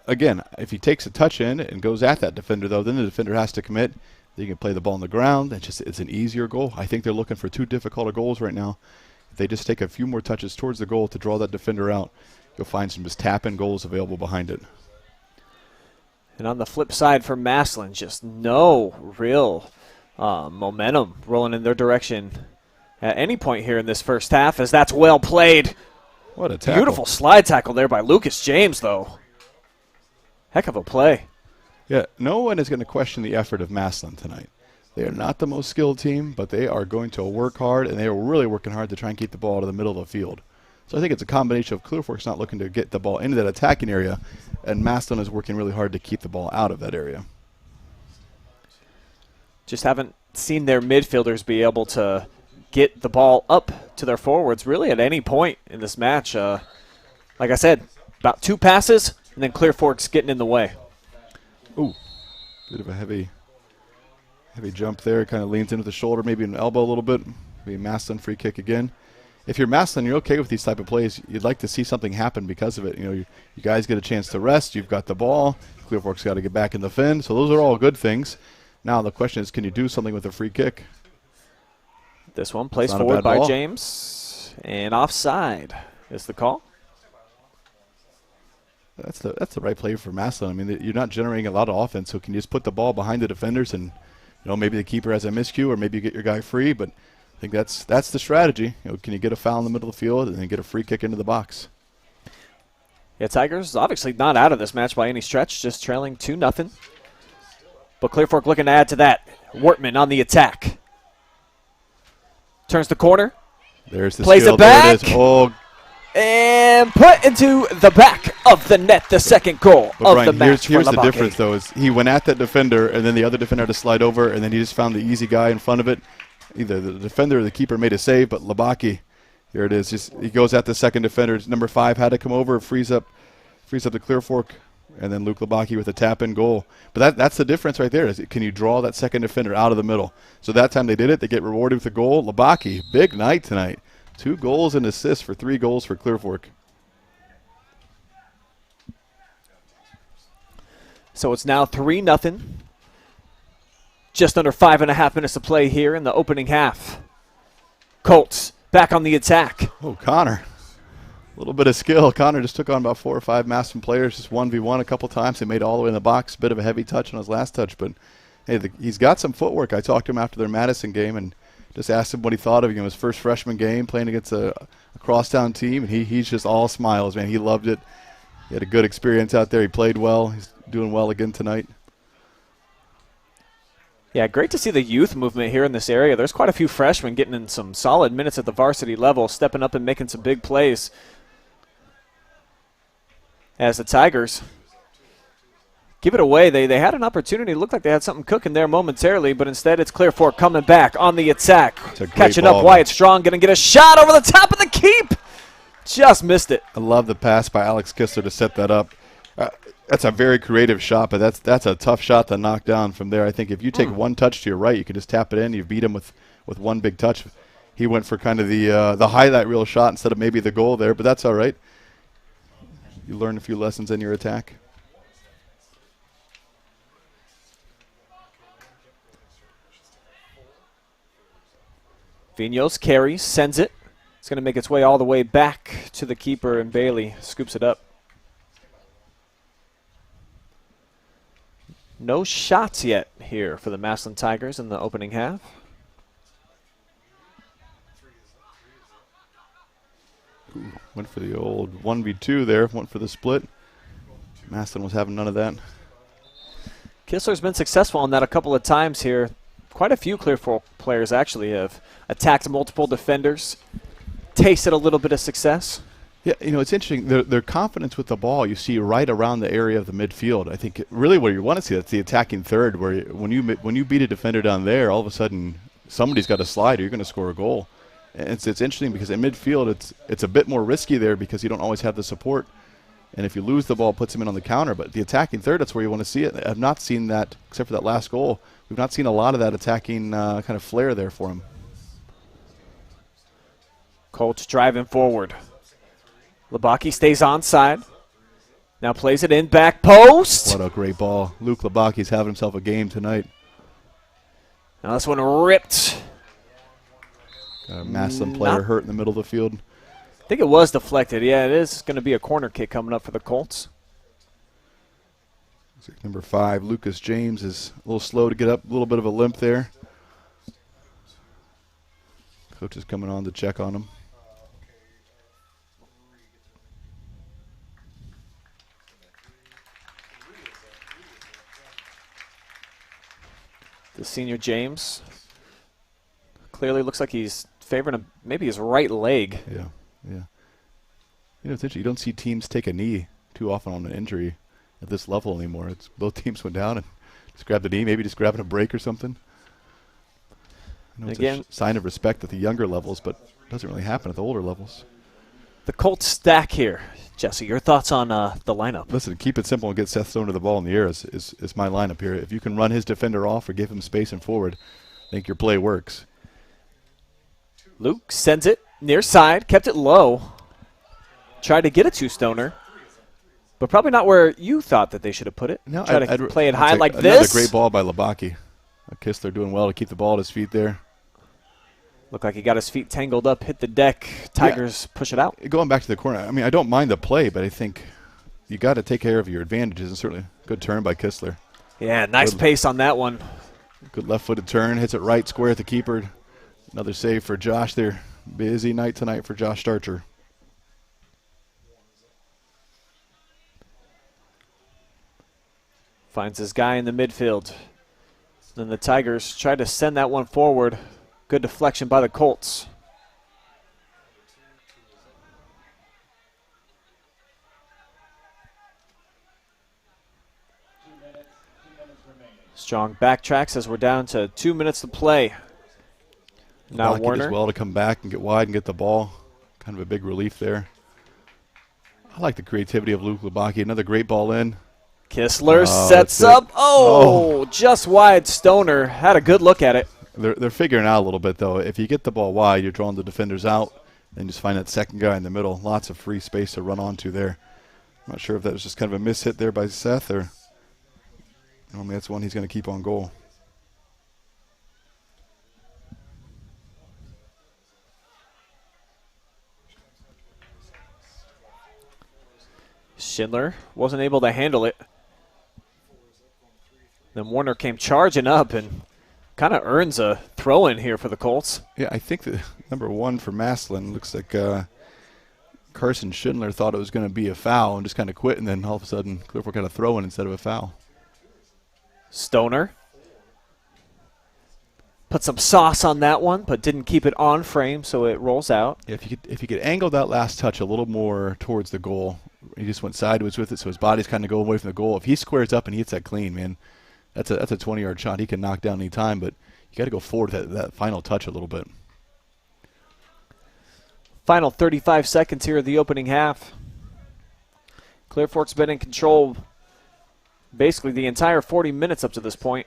Again, if he takes a touch in and goes at that defender, though, then the defender has to commit. Then you can play the ball on the ground. It's an easier goal. I think they're looking for too difficult of goals right now. If they just take a few more touches towards the goal to draw that defender out, you'll find some just tap-in goals available behind it. And on the flip side for Massillon, just no real momentum rolling in their direction at any point here in this first half, as that's well played. What a tackle. Beautiful slide tackle there by Lucas James, though. Heck of a play. Yeah, no one is going to question the effort of Massillon tonight. They are not the most skilled team, but they are going to work hard, and they are really working hard to try and keep the ball out of the middle of the field. So I think it's a combination of Clear Fork's not looking to get the ball into that attacking area, and Massillon is working really hard to keep the ball out of that area. Just haven't seen their midfielders be able to get the ball up to their forwards really at any point in this match. Like I said, about 2 passes, and then Clear Fork's getting in the way. Ooh, bit of a heavy jump there. Kind of leans into the shoulder, maybe an elbow a little bit. Maybe Massillon free kick again. If you're Massillon, you're okay with these type of plays. You'd like to see something happen because of it. You guys get a chance to rest. You've got the ball. Clear Fork's got to get back in the fin. So those are all good things. Now the question is, can you do something with a free kick? This one placed forward by James, and offside is the call. That's the right play for Massillon. I mean, you're not generating a lot of offense, so can you just put the ball behind the defenders and, maybe the keeper has a miscue or maybe you get your guy free, but I think that's the strategy. Can you get a foul in the middle of the field and then get a free kick into the box? Yeah, Tigers obviously not out of this match by any stretch, just trailing 2-0. But Clear Fork looking to add to that. Wortman on the attack. Turns the corner. There's the plays skill. it back. There it is. Oh, and put into the back of the net, the second goal but of Brian, the match. Here's for the Labake. difference, though, is he went at that defender, and then the other defender had to slide over, and then he just found the easy guy in front of it. Either the defender or the keeper made a save, but Labake, here it is. He goes at the second defender. Number 5 had to come over, frees up the Clear Fork, and then Luke Labake with a tap-in goal. But that's the difference right there. Can you draw that second defender out of the middle? So that time they did it. They get rewarded with a goal. Labake, big night tonight. 2 goals and assists for 3 goals for Clear Fork. So it's now 3-0. Just under 5.5 minutes to play here in the opening half. Colts back on the attack. Oh, Connor. A little bit of skill. Connor just took on about 4 or 5 Massillon players, just 1v1 a couple times. He made it all the way in the box. Bit of a heavy touch on his last touch, but hey, he's got some footwork. I talked to him after their Madison game and just asked him what he thought of him. His first freshman game playing against a crosstown team, and he's just all smiles, man. He loved it. He had a good experience out there. He played well. He's doing well again tonight. Yeah, great to see the youth movement here in this area. There's quite a few freshmen getting in some solid minutes at the varsity level, stepping up and making some big plays. As the Tigers give it away, they had an opportunity. It looked like they had something cooking there momentarily, but instead it's Clear Fork coming back on the attack. Catching up, Wyatt Strong going to get a shot over the top of the keep. Just missed it. I love the pass by Alex Kistler to set that up. That's a very creative shot, but that's a tough shot to knock down from there. I think if you take one touch to your right, you can just tap it in. You beat him with one big touch. He went for kind of the highlight reel shot instead of maybe the goal there, but that's all right. You learn a few lessons in your attack. Vignos carries, sends it. It's going to make its way all the way back to the keeper, and Bailey scoops it up. No shots yet here for the Massillon Tigers in the opening half. Ooh, went for the old 1v2 there, went for the split. Massillon was having none of that. Kistler's been successful on that a couple of times here. Quite a few Clear Fork players actually have attacked multiple defenders, tasted a little bit of success. Yeah, it's interesting. Their confidence with the ball you see right around the area of the midfield. I think really what you want to see, that's the attacking third, where when you beat a defender down there, all of a sudden somebody's got a slide or you're going to score a goal. And it's interesting because in midfield it's a bit more risky there because you don't always have the support. And if you lose the ball, it puts them in on the counter. But the attacking third, that's where you want to see it. I've not seen that, except for that last goal. We've not seen a lot of that attacking kind of flair there for him. Colts driving forward. Labake stays onside. Now plays it in back post. What a great ball. Luke Labake's having himself a game tonight. Now this one ripped. Got a Massillon player hurt in the middle of the field. I think it was deflected. Yeah, it is going to be a corner kick coming up for the Colts. Number 5, Lucas James, is a little slow to get up. A little bit of a limp there. Coach is coming on to check on him. The senior James clearly looks like he's favoring maybe his right leg. Yeah. It's interesting. You don't see teams take a knee too often on an injury at this level anymore. It's both teams went down and just grabbed the knee, maybe just grabbing a break or something. I know it's a sign of respect at the younger levels, but it doesn't really happen at the older levels. The Colts stack here. Jesse, your thoughts on the lineup? Listen, keep it simple and get Seth Stoner the ball in the air is my lineup here. If you can run his defender off or give him space and forward, I think your play works. Luke sends it near side, kept it low. Tried to get it to Stoner, but probably not where you thought that they should have put it. No, Try to play it high like another this. Another great ball by Labake. Kistler doing well to keep the ball at his feet there. Looked like he got his feet tangled up, hit the deck. Tigers push it out. Going back to the corner, I mean, I don't mind the play, but I think you got to take care of your advantages, and certainly a good turn by Kistler. Yeah, nice pace on that one. Good left-footed turn, hits it right square at the keeper. Another save for Josh there. Busy night tonight for Josh Starcher. Finds his guy in the midfield. Then the Tigers try to send that one forward. Good deflection by the Colts. Strong backtracks as we're down to 2 minutes to play. Now Warner. As well to come back and get wide and get the ball. Kind of a big relief there. I like the creativity of Luke Labaki. Another great ball in. Kistler sets up. Just wide. Stoner had a good look at it. They're figuring out a little bit, though. If you get the ball wide, you're drawing the defenders out and just find that second guy in the middle. Lots of free space to run onto there. I'm not sure if that was just kind of a miss hit there by Seth, or normally that's one he's going to keep on goal. Schindler wasn't able to handle it. Then Warner came charging up and kind of earns a throw-in here for the Colts. Yeah, I think that number 1 for Massillon looks like Carson Schindler thought it was going to be a foul and just kind of quit, and then all of a sudden Clear Fork got a throw-in instead of a foul. Stoner put some sauce on that one, but didn't keep it on frame, so it rolls out. Yeah, if you could angle that last touch a little more towards the goal, he just went sideways with it, so his body's kind of going away from the goal. If he squares up and he hits that clean, man, that's a 20-yard shot. He can knock down any time, but you got to go forward that final touch a little bit. Final 35 seconds here of the opening half. Clear Fork's been in control basically the entire 40 minutes up to this point.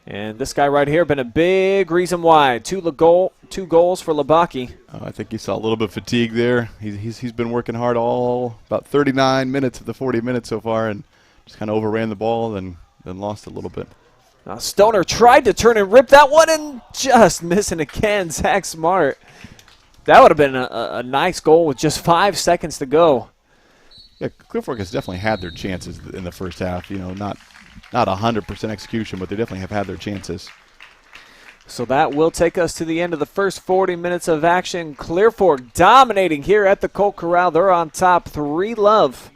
And this guy right here been a big reason why. Two goals for Labaki. I think he saw a little bit of fatigue there. He's been working hard all about 39 minutes of the 40 minutes so far, and just kind of overran the ball and then lost a little bit. Now Stoner tried to turn and rip that one and just missing again. Zach Smart. That would have been a nice goal with just 5 seconds to go. Yeah, Clear Fork has definitely had their chances in the first half. You know, not 100% execution, but they definitely have had their chances. So that will take us to the end of the first 40 minutes of action. Clear Fork dominating here at the Colt Corral. They're on top 3-0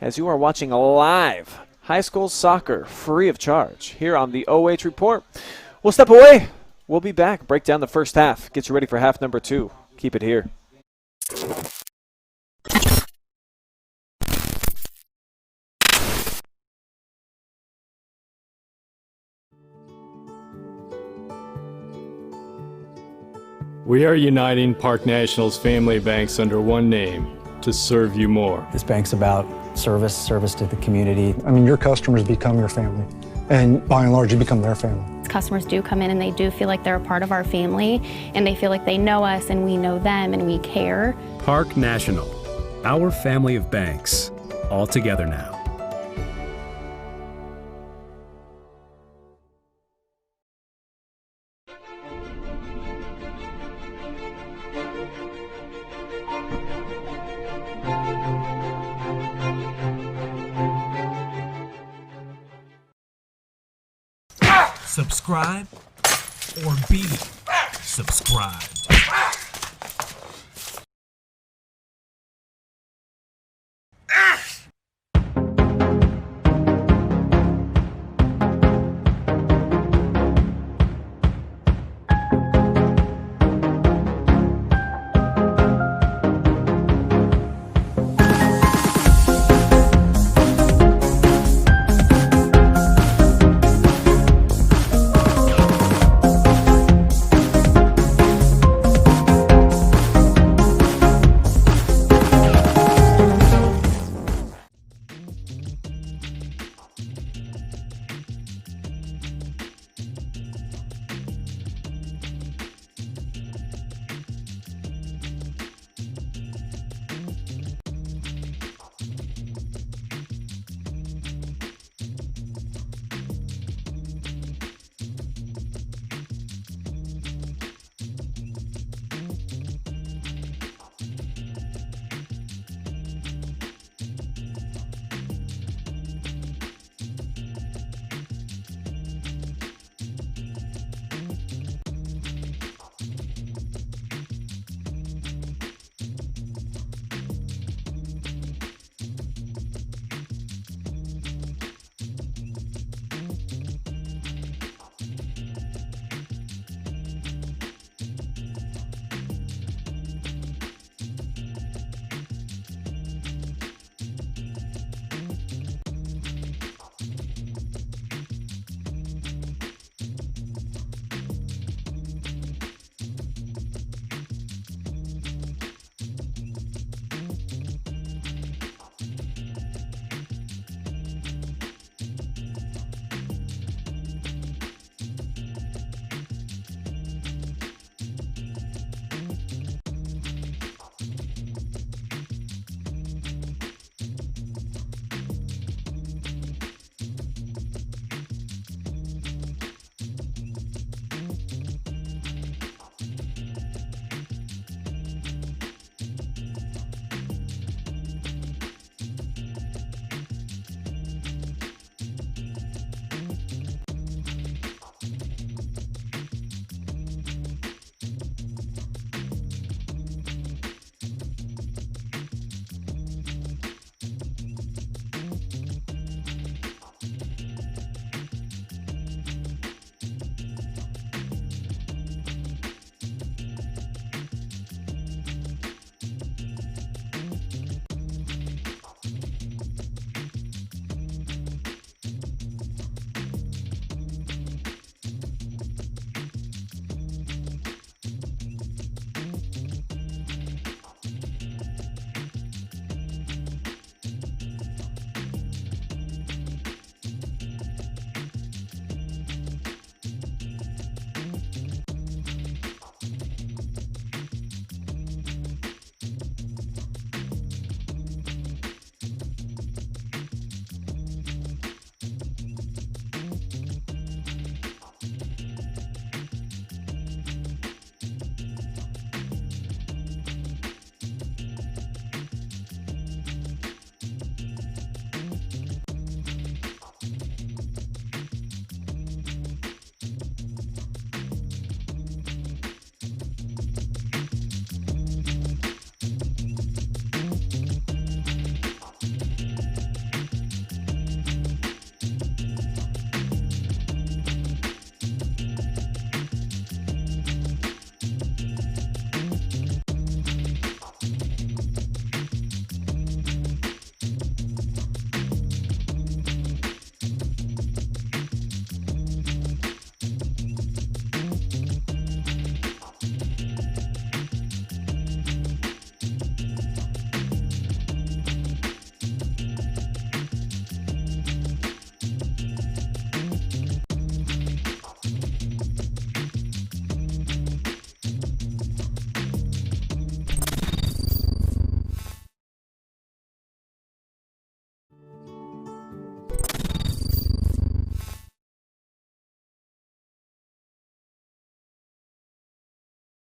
as you are watching live high school soccer free of charge here on the OH Report. We'll step away. We'll be back. Break down the first half. Get you ready for half number 2. Keep it here. We are uniting Park National's family banks under one name to serve you more. This bank's about service to the community. I mean, your customers become your family, and by and large, you become their family. Customers do come in and they do feel like they're a part of our family, and they feel like they know us and we know them and we care. Park National, our family of banks, all together now. Subscribe or be subscribed.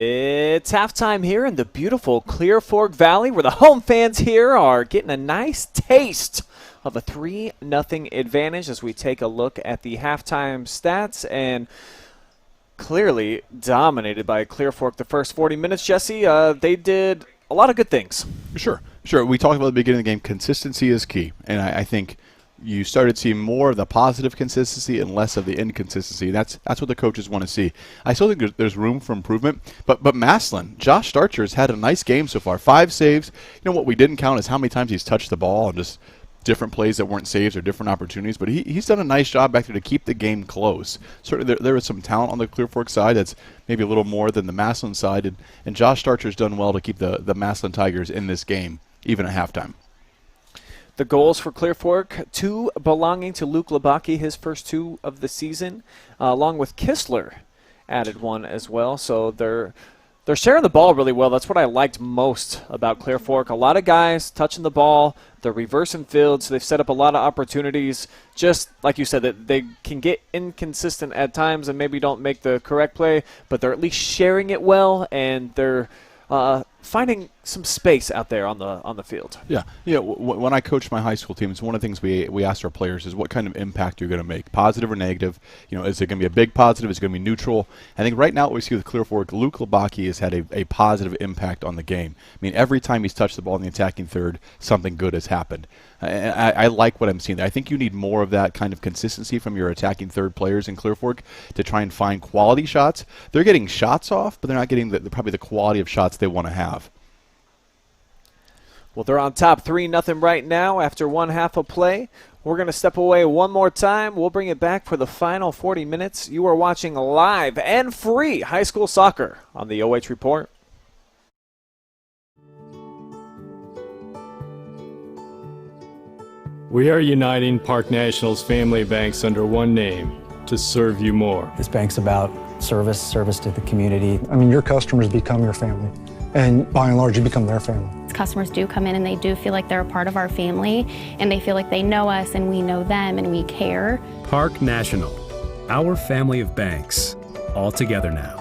It's halftime here in the beautiful Clear Fork Valley, where the home fans here are getting a nice taste of a 3-0 advantage as we take a look at the halftime stats, and clearly dominated by Clear Fork the first 40 minutes. Jesse, they did a lot of good things. Sure. We talked about at the beginning of the game, consistency is key, and I think you started seeing more of the positive consistency and less of the inconsistency. That's what the coaches want to see. I still think there's room for improvement, but Massillon, Josh Starcher's had a nice game so far. 5 saves. You know what we didn't count is how many times he's touched the ball and just different plays that weren't saves or different opportunities, but he's done a nice job back there to keep the game close. Certainly there was some talent on the Clear Fork side that's maybe a little more than the Massillon side, and Josh Starcher's done well to keep the Massillon Tigers in this game, even at halftime. The goals for Clear Fork, 2 belonging to Luke Labaki, his first 2 of the season, along with Kistler added 1 as well. So they're sharing the ball really well. That's what I liked most about Clear Fork. A lot of guys touching the ball. They're reversing field, so they've set up a lot of opportunities. Just like you said, that they can get inconsistent at times and maybe don't make the correct play, but they're at least sharing it well, and they're finding some space out there on the field. Yeah. When I coached my high school teams, one of the things we asked our players is what kind of impact you're going to make, positive or negative. Is it going to be a big positive? Is it going to be neutral? I think right now what we see with Clear Fork, Luke Labaki has had a positive impact on the game. I mean, every time he's touched the ball in the attacking third, something good has happened. I like what I'm seeing there. I think you need more of that kind of consistency from your attacking third players in Clear Fork to try and find quality shots. They're getting shots off, but they're not getting probably the quality of shots they want to have. Well, they're on top 3-0 right now after 1 half of play. We're going to step away one more time. We'll bring it back for the final 40 minutes. You are watching live and free high school soccer on the OH Report. We are uniting Park National's family banks under one name to serve you more. This bank's about service to the community. I mean, your customers become your family, and by and large, you become their family. Customers do come in and they do feel like they're a part of our family, and they feel like they know us and we know them and we care. Park National, our family of banks, all together now.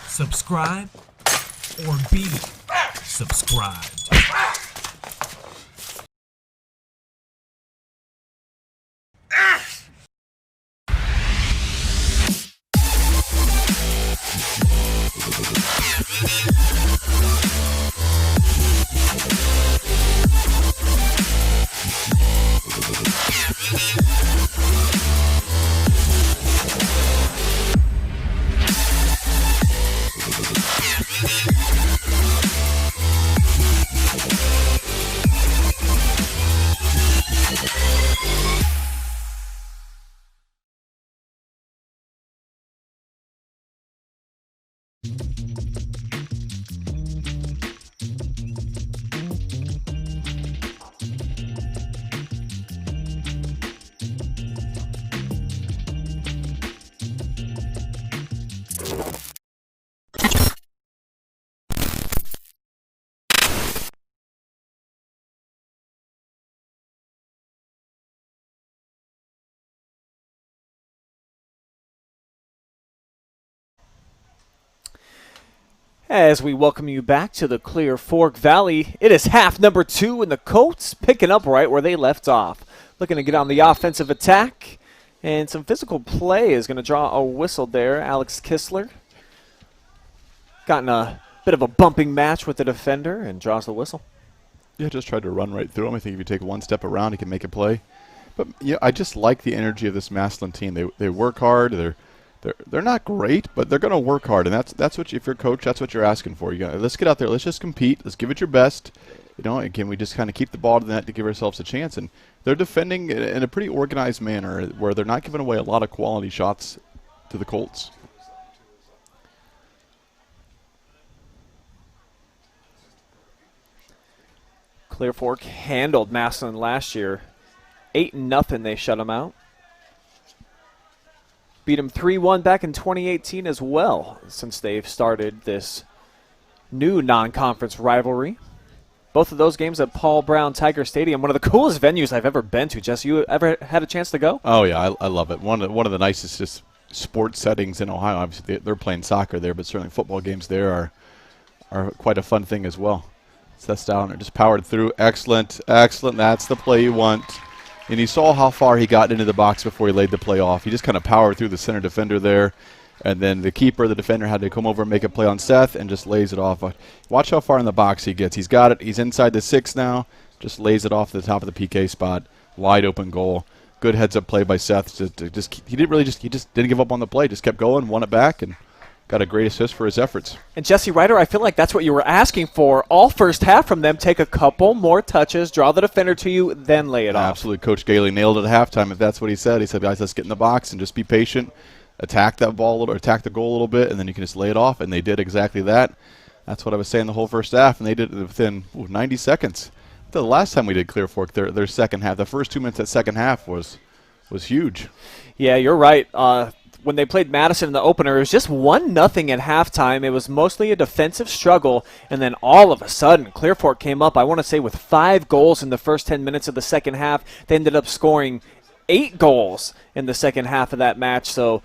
Subscribe or be subscribed. As we welcome you back to the Clear Fork Valley, it is half number 2, and the Colts picking up right where they left off. Looking to get on the offensive attack, and some physical play is going to draw a whistle there. Alex Kistler gotten a bit of a bumping match with the defender and draws the whistle. Yeah, just tried to run right through him. I think if you take one step around, he can make a play. But yeah, I just like the energy of this Massillon team. They work hard. They're not great, but they're going to work hard, and that's what if you're a coach, that's what you're asking for. Let's get out there, let's just compete, let's give it your best. And can we just kind of keep the ball to the net to give ourselves a chance? And they're defending in a pretty organized manner where they're not giving away a lot of quality shots to the Colts. Clear Fork handled Massillon last year. 8-0, they shut them out. beat them 3-1 back in 2018 as well, since they've started this new non-conference rivalry. Both of those games at Paul Brown Tiger Stadium, one of the coolest venues I've ever been to. Jesse, you ever had a chance to go? Oh, yeah, I love it. One of the nicest just sports settings in Ohio. Obviously, they're playing soccer there, but certainly football games there are quite a fun thing as well. Seth Stallner just powered through. Excellent, excellent. That's the play you want. And you saw how far he got into the box before he laid the play off. He just kind of powered through the center defender there. And then the keeper, the defender, had to come over and make a play on Seth and just lays it off. Watch how far in the box he gets. He's got it. He's inside the 6 now. Just lays it off the top of the PK spot. Wide open goal. Good heads-up play by Seth. He just didn't give up on the play. Just kept going, won it back, and got a great assist for his efforts. And Jesse Ryder, I feel like that's what you were asking for all first half from them. Take a couple more touches, draw the defender to you, then lay it off. Absolutely. Coach Gailey nailed it at halftime, if that's what he said. He said, guys, let's get in the box and just be patient. Attack that ball a little, attack the goal a little bit, and then you can just lay it off. And they did exactly that. That's what I was saying the whole first half, and they did it within 90 seconds. The last time we did Clear Fork, their second half, the first 2 minutes of that second half was huge. Yeah, you're right. When they played Madison in the opener, it was just 1-0 at halftime. It was mostly a defensive struggle, and then all of a sudden, Clear Fork came up, I want to say, with 5 goals in the first 10 minutes of the second half. They ended up scoring 8 goals in the second half of that match, so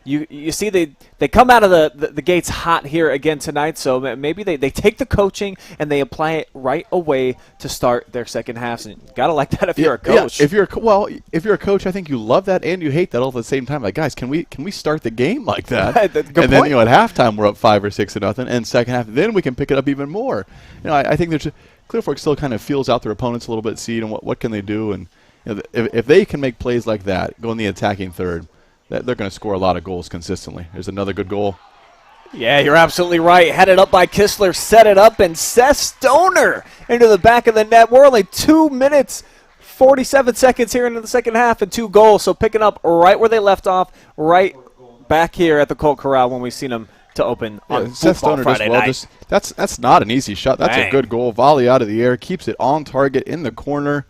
you see they come out of the gates hot here again tonight, so maybe they take the coaching and they apply it right away to start their second halves. And you got to like that if you're a coach. Yeah. If you're a coach, I think you love that and you hate that all at the same time. Like, guys, can we start the game like that? Good and point. then at halftime we're up 5 or 6-0, and second half then we can pick it up even more. I think Clear Fork still kind of feels out their opponents a little bit, seeing what can they do, and if they can make plays like that, go in the attacking third, they're going to score a lot of goals consistently. There's another good goal. Yeah, you're absolutely right. Headed up by Kistler, set it up, and Seth Stoner into the back of the net. We're only 2 minutes, 47 seconds here into the second half and 2 goals. So picking up right where they left off, right back here at the Colt Corral when we've seen them to open on Seth Stoner Friday night. That's not an easy shot. That's a good goal. Volley out of the air, keeps it on target in the corner.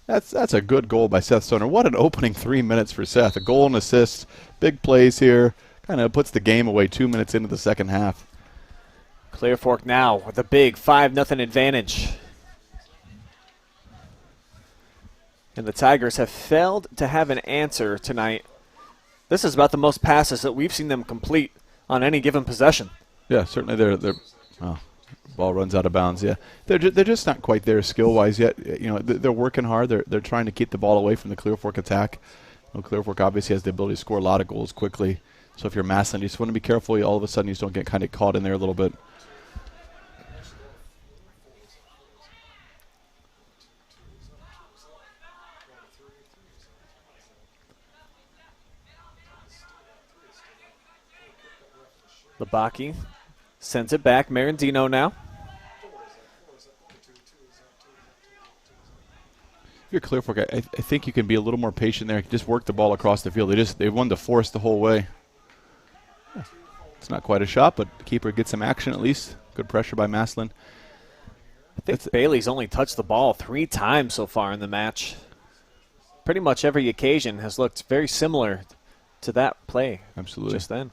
That's a good goal by Seth Stoner. What an opening 3 minutes for Seth. A goal and assist, big plays here. Kind of puts the game away 2 minutes into the second half. Clear Fork now with a big 5-0 advantage. And the Tigers have failed to have an answer tonight. This is about the most passes that we've seen them complete on any given possession. Yeah, certainly they're ball runs out of bounds. Yeah, they're just not quite there skill-wise yet. They're working hard. They're trying to keep the ball away from the Clear Fork attack. Clear Fork obviously has the ability to score a lot of goals quickly. So if you're Massillon, you just want to be careful. All of a sudden, you just don't get kind of caught in there a little bit. Labaki sends it back. Marandino now. If you're Clear Fork, I think you can be a little more patient there. Just work the ball across the field. They won the force the whole way. Yeah. It's not quite a shot, but the keeper gets some action at least. Good pressure by Massillon. I think Bailey's only touched the ball 3 times so far in the match. Pretty much every occasion has looked very similar to that play. Absolutely. Just then.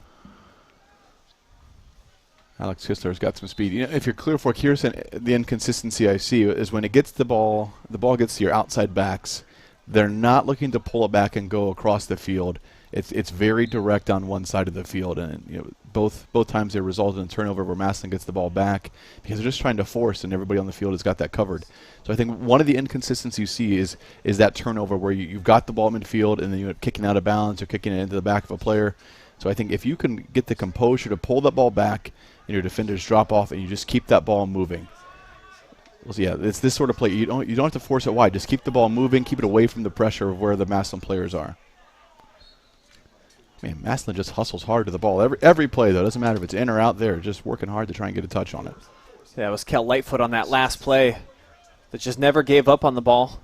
Alex Kistler's got some speed. If you're Clear Fork, here's the inconsistency I see is when it gets the ball gets to your outside backs. They're not looking to pull it back and go across the field. It's very direct on one side of the field, and both times they result in a turnover where Massillon gets the ball back because they're just trying to force, and everybody on the field has got that covered. So I think one of the inconsistencies you see is that turnover where you've got the ball midfield and then you're kicking out of bounds or kicking it into the back of a player. So I think if you can get the composure to pull that ball back and your defenders drop off and you just keep that ball moving. Well, yeah, it's this sort of play. You don't have to force it wide. Just keep the ball moving, keep it away from the pressure of where the Massillon players are. Man, Massillon just hustles hard to the ball. Every play, though, doesn't matter if it's in or out there, just working hard to try and get a touch on it. Yeah, it was Kel Lightfoot on that last play that just never gave up on the ball.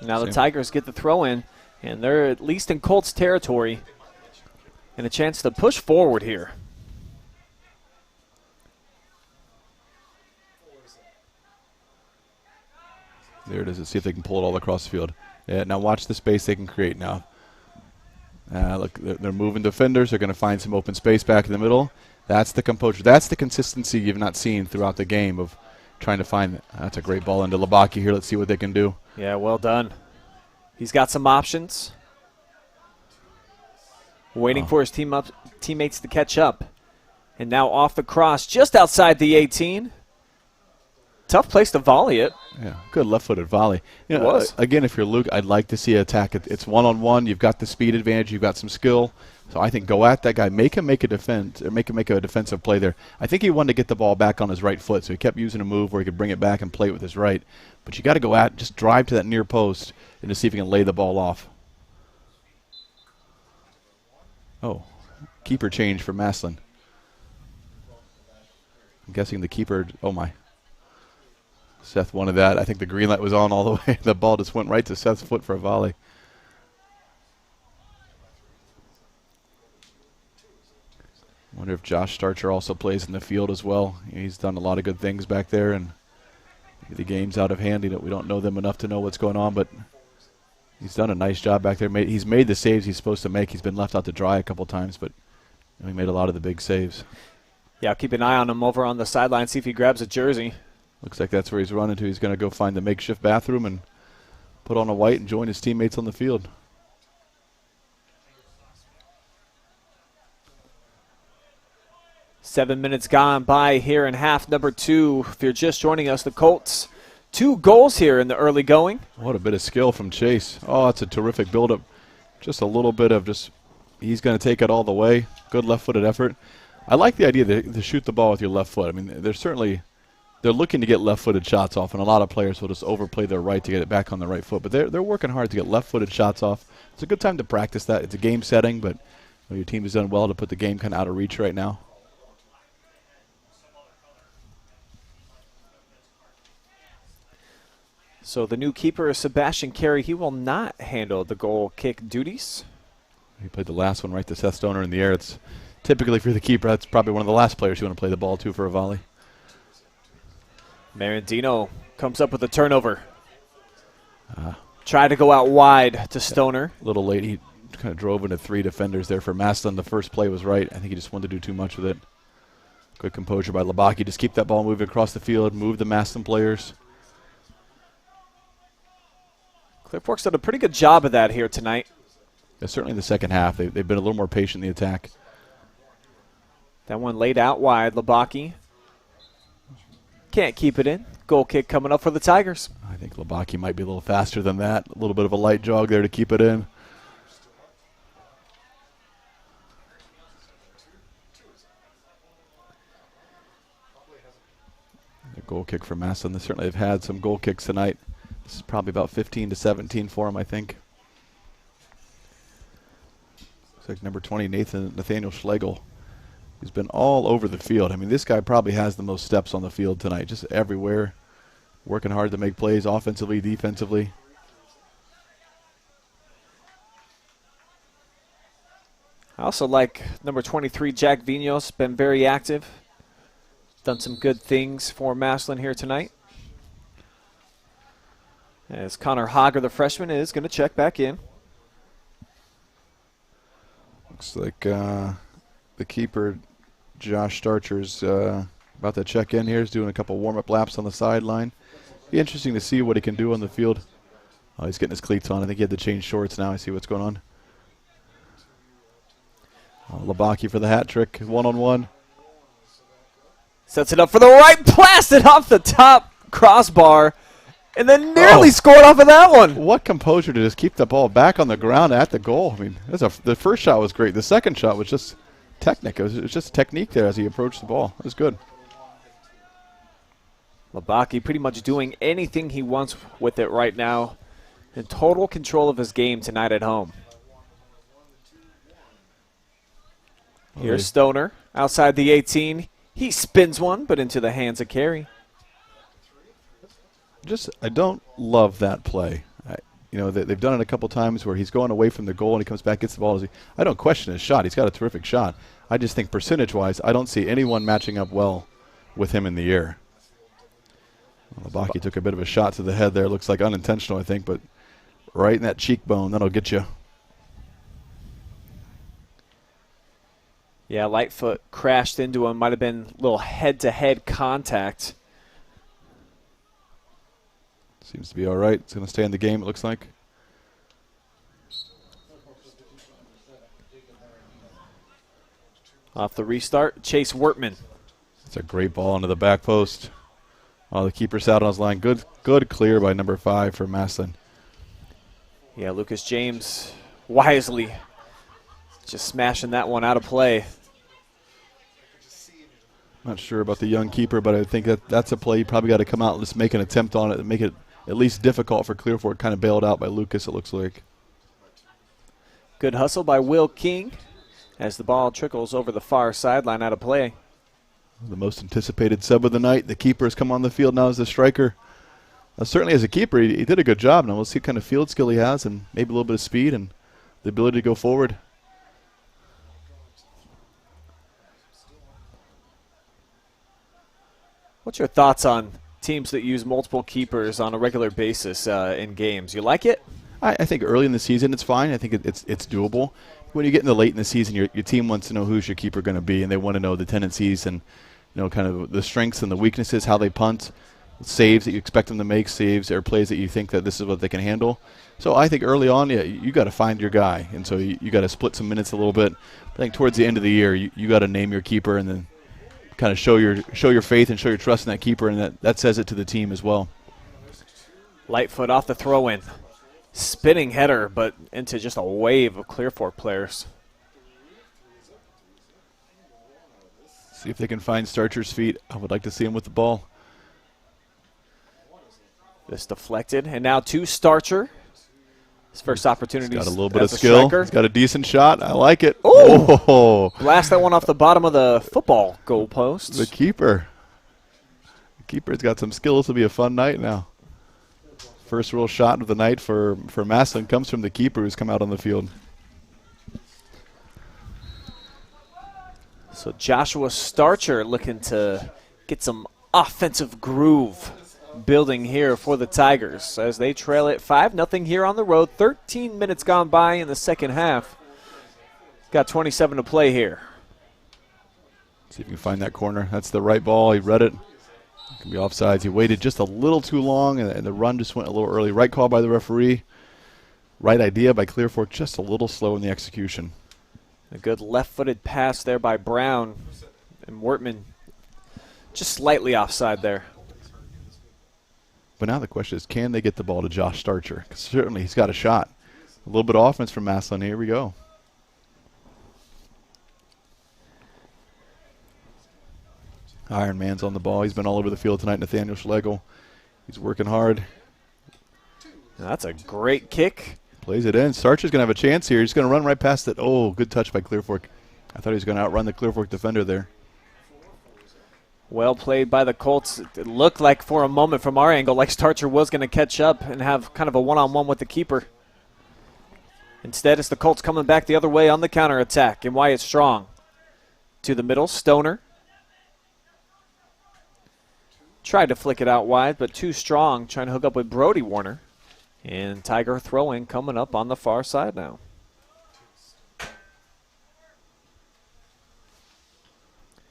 Now the Tigers get the throw in, and they're at least in Colts territory and a chance to push forward here. There it is. Let's see if they can pull it all across the field. Yeah, now watch the space they can create now. Look, they're moving defenders. They're going to find some open space back in the middle. That's the composure. That's the consistency you've not seen throughout the game of trying to find. That's a great ball into Labaki here. Let's see what they can do. Yeah, well done. He's got some options. Waiting for his teammates to catch up. And now off the cross, just outside the 18. Tough place to volley it. Yeah, good left-footed volley. You know, again, if you're Luke, I'd like to see an attack. It's one-on-one. You've got the speed advantage. You've got some skill. So I think go at that guy. Make him make a defense, or make him make a defensive play there. I think he wanted to get the ball back on his right foot, so he kept using a move where he could bring it back and play it with his right. But you got to go at, just drive to that near post and just see if you can lay the ball off. Oh, keeper change for Massillon. I'm guessing the keeper, oh my. Seth wanted that. I think the green light was on all the way. The ball just went right to Seth's foot for a volley. Wonder if Josh Starcher also plays in the field as well. He's done a lot of good things back there, and the game's out of hand. We don't know them enough to know what's going on, but he's done a nice job back there. He's made the saves he's supposed to make. He's been left out to dry a couple times, but he made a lot of the big saves. Yeah, keep an eye on him over on the sideline, see if he grabs a jersey. Looks like that's where he's running to. He's going to go find the makeshift bathroom and put on a white and join his teammates on the field. Seven minutes gone by here in half number 2. If you're just joining us, the Colts, 2 goals here in the early going. What a bit of skill from Chase. Oh, that's a terrific buildup. Just a little bit of he's going to take it all the way. Good left-footed effort. I like the idea to shoot the ball with your left foot. I mean, they're looking to get left-footed shots off, and a lot of players will just overplay their right to get it back on the right foot. But they're working hard to get left-footed shots off. It's a good time to practice that. It's a game setting, but your team has done well to put the game kind of out of reach right now. So the new keeper is Sebastian Carey. He will not handle the goal kick duties. He played the last one right to Seth Stoner in the air. It's typically, for the keeper, that's probably one of the last players you want to play the ball to for a volley. Marandino comes up with a turnover. Tried to go out wide to Stoner. A little late. He kind of drove into 3 defenders there for Massillon. The first play was right. I think he just wanted to do too much with it. Good composure by Labaki. Just keep that ball moving across the field. Move the Massillon players. Clear Fork's done a pretty good job of that here tonight. Yeah, certainly in the second half. They've been a little more patient in the attack. That one laid out wide. Labaki can't keep it in. Goal kick coming up for the Tigers. I think Labaki might be a little faster than that. A little bit of a light jog there to keep it in. The goal kick for Massillon. They certainly have had some goal kicks tonight. This is probably about 15 to 17 for him, I think. Looks like number 20, Nathaniel Schlegel. He's been all over the field. I mean, this guy probably has the most steps on the field tonight, just everywhere. Working hard to make plays offensively, defensively. I also like number 23, Jack Vinos. Been very active. Done some good things for Massillon here tonight. As Connor Hogger, the freshman, is going to check back in. Looks like the keeper, Josh Starcher's about to check in here. He's doing a couple warm-up laps on the sideline. Be interesting to see what he can do on the field. Oh, he's getting his cleats on. I think he had to change shorts now. I see what's going on. Labaki for the hat trick, one-on-one. Sets it up for the right, blasted off the top crossbar, and then nearly scored off of that one. What composure to just keep the ball back on the ground at the goal. I mean, the first shot was great. The second shot was just technique. It was just technique there as he approached the ball. It was good. Labaki pretty much doing anything he wants with it right now. In total control of his game tonight at home. Here's Stoner outside the 18. He spins one, but into the hands of Carey. I don't love that play. They've done it a couple times where he's going away from the goal and he comes back, gets the ball. I don't question his shot. He's got a terrific shot. I just think percentage-wise, I don't see anyone matching up well with him in the air. Labaki took a bit of a shot to the head there. Looks like unintentional, I think, but right in that cheekbone, that'll get you. Yeah, Lightfoot crashed into him. Might have been a little head-to-head contact. Seems to be all right. It's going to stay in the game, it looks like. Off the restart, Chase Wortman. It's a great ball into the back post. Oh, the keeper's out on his line. Good clear by number 5 for Massillon. Yeah, Lucas James wisely just smashing that one out of play. Not sure about the young keeper, but I think that's a play you probably got to come out and just make an attempt on it and make it at least difficult for Clear Fork. Kind of bailed out by Lucas, it looks like. Good hustle by Will King as the ball trickles over the far sideline out of play. The most anticipated sub of the night. The keeper has come on the field now as the striker. Certainly as a keeper, he did a good job. Now we'll see what kind of field skill he has and maybe a little bit of speed and the ability to go forward. What's your thoughts on teams that use multiple keepers on a regular basis in games? You like it? I think early in the season it's fine. I think it's doable. When you get in the late in the season, your team wants to know who's your keeper going to be, and they want to know the tendencies and kind of the strengths and the weaknesses, how they punt, saves that you expect them to make, saves or plays that you think that this is what they can handle. So I think early on, yeah, you got to find your guy, and so you got to split some minutes a little bit. I think towards the end of the year, you got to name your keeper and then kind of show your faith and show your trust in that keeper, and that says it to the team as well. Lightfoot off the throw-in. Spinning header, but into just a wave of Clear Fork players. See if they can find Starcher's feet. I would like to see him with the ball. This deflected, and now to Starcher. His first opportunity. He's got a little bit of skill. He's got a decent shot. I like it. Ooh. Oh! Blast that one off the bottom of the football goal post. The keeper. The keeper's got some skill. This will be a fun night now. First real shot of the night for Massillon comes from the keeper who's come out on the field. So Joshua Starcher looking to get some offensive groove building here for the Tigers as they trail it 5-0 here on the road. 13 minutes gone by in the second half. Got 27 to play here. See if you can find that corner. That's the right ball. He read it. It can be offsides. He waited just a little too long, and the run just went a little early. Right call by the referee. Right idea by Clear Fork, just a little slow in the execution. A good left-footed pass there by Brown. And Wortman just slightly offside there. But now the question is, can they get the ball to Josh Starcher? 'Cause certainly he's got a shot. A little bit of offense from Massillon. Here we go. Iron Man's on the ball. He's been all over the field tonight, Nathaniel Schlegel. He's working hard. That's a great kick. Plays it in. Starcher's going to have a chance here. He's going to run right past it. Oh, good touch by Clear Fork. I thought he was going to outrun the Clear Fork defender there. Well played by the Colts. It looked like for a moment from our angle like Starcher was going to catch up and have kind of a one-on-one with the keeper. Instead, it's the Colts coming back the other way on the counterattack. And Wyatt Strong to the middle. Stoner tried to flick it out wide, but too strong, trying to hook up with Brody Warner. And Tiger throw-in coming up on the far side now.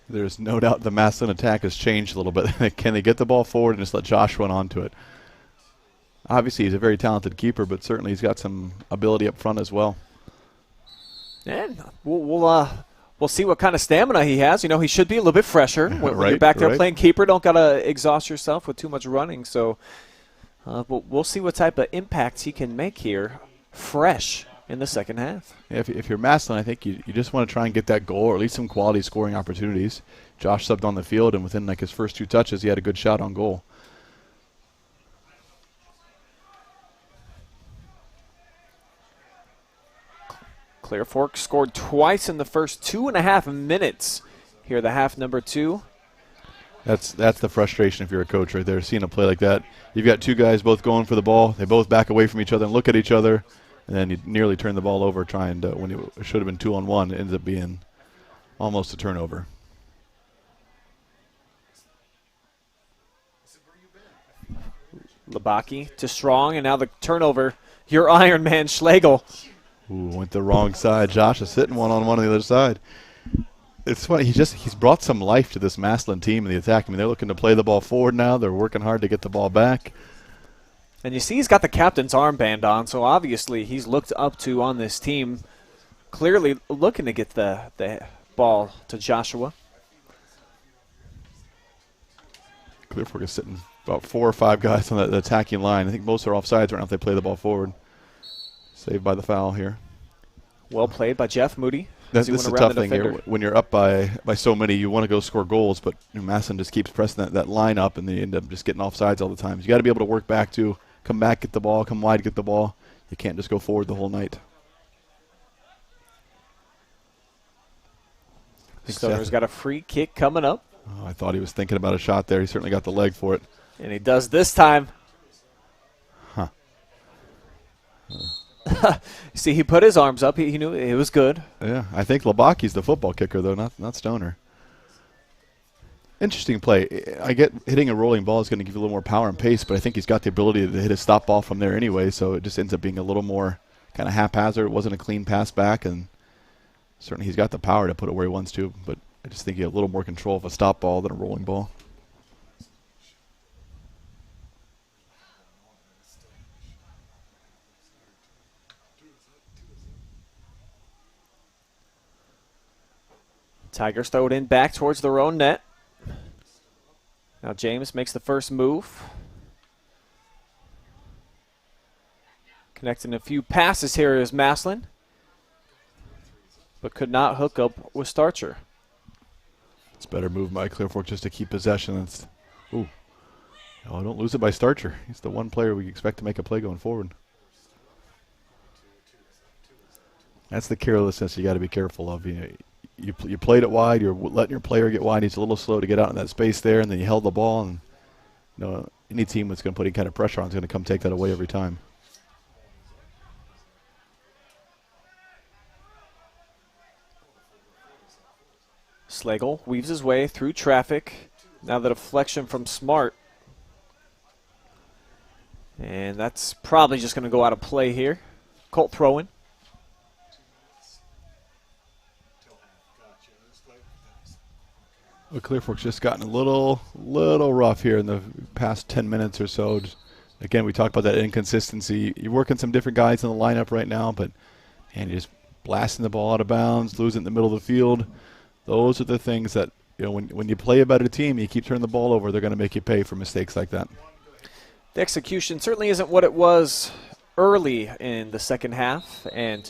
There's no doubt the Massillon attack has changed a little bit. Can they get the ball forward and just let Josh run onto it? Obviously, he's a very talented keeper, but certainly he's got some ability up front as well. And we'll see what kind of stamina he has. You know, he should be a little bit fresher. When you're back there playing keeper, don't got to exhaust yourself with too much running. So we'll see what type of impacts he can make here fresh in the second half. Yeah, if you're Massillon, I think you just want to try and get that goal or at least some quality scoring opportunities. Josh subbed on the field, and within like his first 2 touches, he had a good shot on goal. Clear Fork scored twice in the first 2.5 minutes. Here, the half number 2. That's the frustration if you're a coach right there, seeing a play like that. You've got 2 guys both going for the ball. They both back away from each other and look at each other, and then you nearly turn the ball over trying to, when it should have been 2-on-1, it ends up being almost a turnover. Labaki to Strong, and now the turnover. Your Iron Man, Schlegel. Ooh, went the wrong side. Josh is sitting one-on-one on the other side. It's funny. He's brought some life to this Massillon team in the attack. I mean, they're looking to play the ball forward now. They're working hard to get the ball back. And you see he's got the captain's armband on, so obviously he's looked up to on this team, clearly looking to get the ball to Joshua. Clear Fork is sitting about 4 or 5 guys on the attacking line. I think most are offsides right now if they play the ball forward. Saved by the foul here. Well played by Jeff Moody. This is a tough thing here. When you're up by so many, you want to go score goals, but Massillon just keeps pressing that line up, and they end up just getting offsides all the time. You got to be able to work back to come back, get the ball, come wide, get the ball. You can't just go forward the whole night. Stoner's got a free kick coming up. Oh, I thought he was thinking about a shot there. He certainly got the leg for it. And he does this time. Huh. See, he put his arms up. He knew it was good. Yeah, I think Labaki's the football kicker, though, not Stoner. Interesting play. I get hitting a rolling ball is going to give you a little more power and pace, but I think he's got the ability to hit a stop ball from there anyway, so it just ends up being a little more kind of haphazard. It wasn't a clean pass back, and certainly he's got the power to put it where he wants to, but I just think he had a little more control of a stop ball than a rolling ball. Tigers throw it in back towards their own net. Now James makes the first move. Connecting a few passes here is Massillon, but could not hook up with Starcher. It's a better move by Clear Fork just to keep possession. Ooh. Oh, don't lose it by Starcher. He's the one player we expect to make a play going forward. That's the carelessness you got to be careful of. You played it wide. You're letting your player get wide. He's a little slow to get out in that space there, and then you held the ball. And any team that's going to put any kind of pressure on is going to come take that away every time. Slagle weaves his way through traffic. Now the deflection from Smart. And that's probably just going to go out of play here. Colt throwing. Well, Clear Fork's just gotten a little rough here in the past 10 minutes or so. Again, we talked about that inconsistency. You're working some different guys in the lineup right now, but man, you're just blasting the ball out of bounds, losing it in the middle of the field. Those are the things that, when you play a better team, you keep turning the ball over, they're going to make you pay for mistakes like that. The execution certainly isn't what it was early in the second half. And,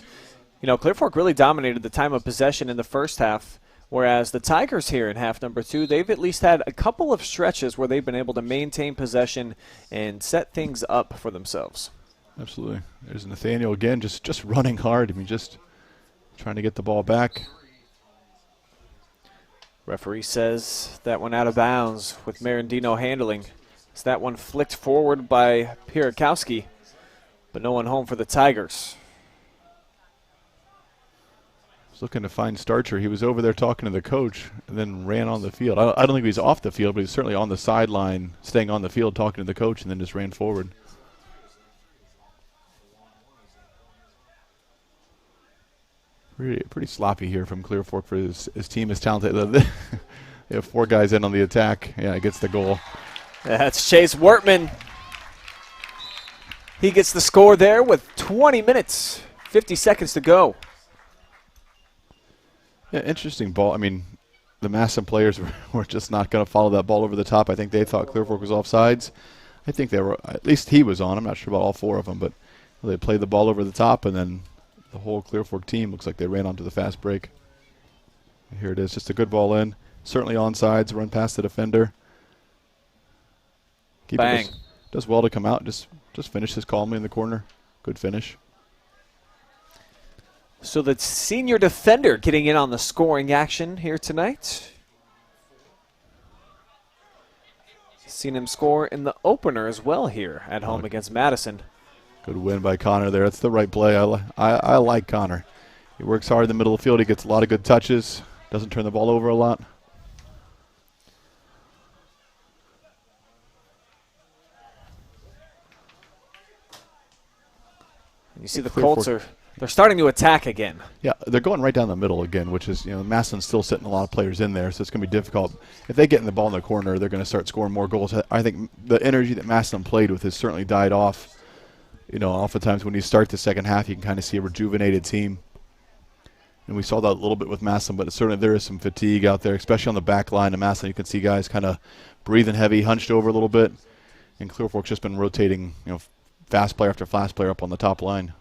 Clear Fork really dominated the time of possession in the first half. Whereas the Tigers here in half number 2, they've at least had a couple of stretches where they've been able to maintain possession and set things up for themselves. Absolutely. There's Nathaniel again, just running hard. I mean, just trying to get the ball back. Referee says that one out of bounds with Marandino handling. It's that one flicked forward by Pierakowski, but no one home for the Tigers. Was looking to find Starcher. He was over there talking to the coach and then ran on the field. I don't think he was off the field, but he was certainly on the sideline, staying on the field, talking to the coach, and then just ran forward. Pretty sloppy here from Clear Fork for his team is talented. They have 4 guys in on the attack. Yeah, gets the goal. That's Chase Wortman. He gets the score there with 20 minutes, 50 seconds to go. Yeah, interesting ball. I mean, the Massillon players were just not going to follow that ball over the top. I think they thought Clear Fork was offsides. I think they were, at least he was on. I'm not sure about all 4 of them, but they played the ball over the top, and then the whole Clear Fork team looks like they ran onto the fast break. Here it is, just a good ball in. Certainly onsides, run past the defender. Bang. Does well to come out, just finishes calmly in the corner. Good finish. So the senior defender getting in on the scoring action here tonight. Seen him score in the opener as well here at home against Madison. Good win by Connor there. That's the right play. I like Connor. He works hard in the middle of the field. He gets a lot of good touches. Doesn't turn the ball over a lot. You see the Colts they're starting to attack again. Yeah, they're going right down the middle again, which is, Massillon's still sitting a lot of players in there, so it's going to be difficult. If they get in the ball in the corner, they're going to start scoring more goals. I think the energy that Massillon played with has certainly died off. Oftentimes when you start the second half, you can kind of see a rejuvenated team. And we saw that a little bit with Massillon, but certainly there is some fatigue out there, especially on the back line of Massillon. You can see guys kind of breathing heavy, hunched over a little bit. And Clear Fork's just been rotating, fast player after fast player up on the top line.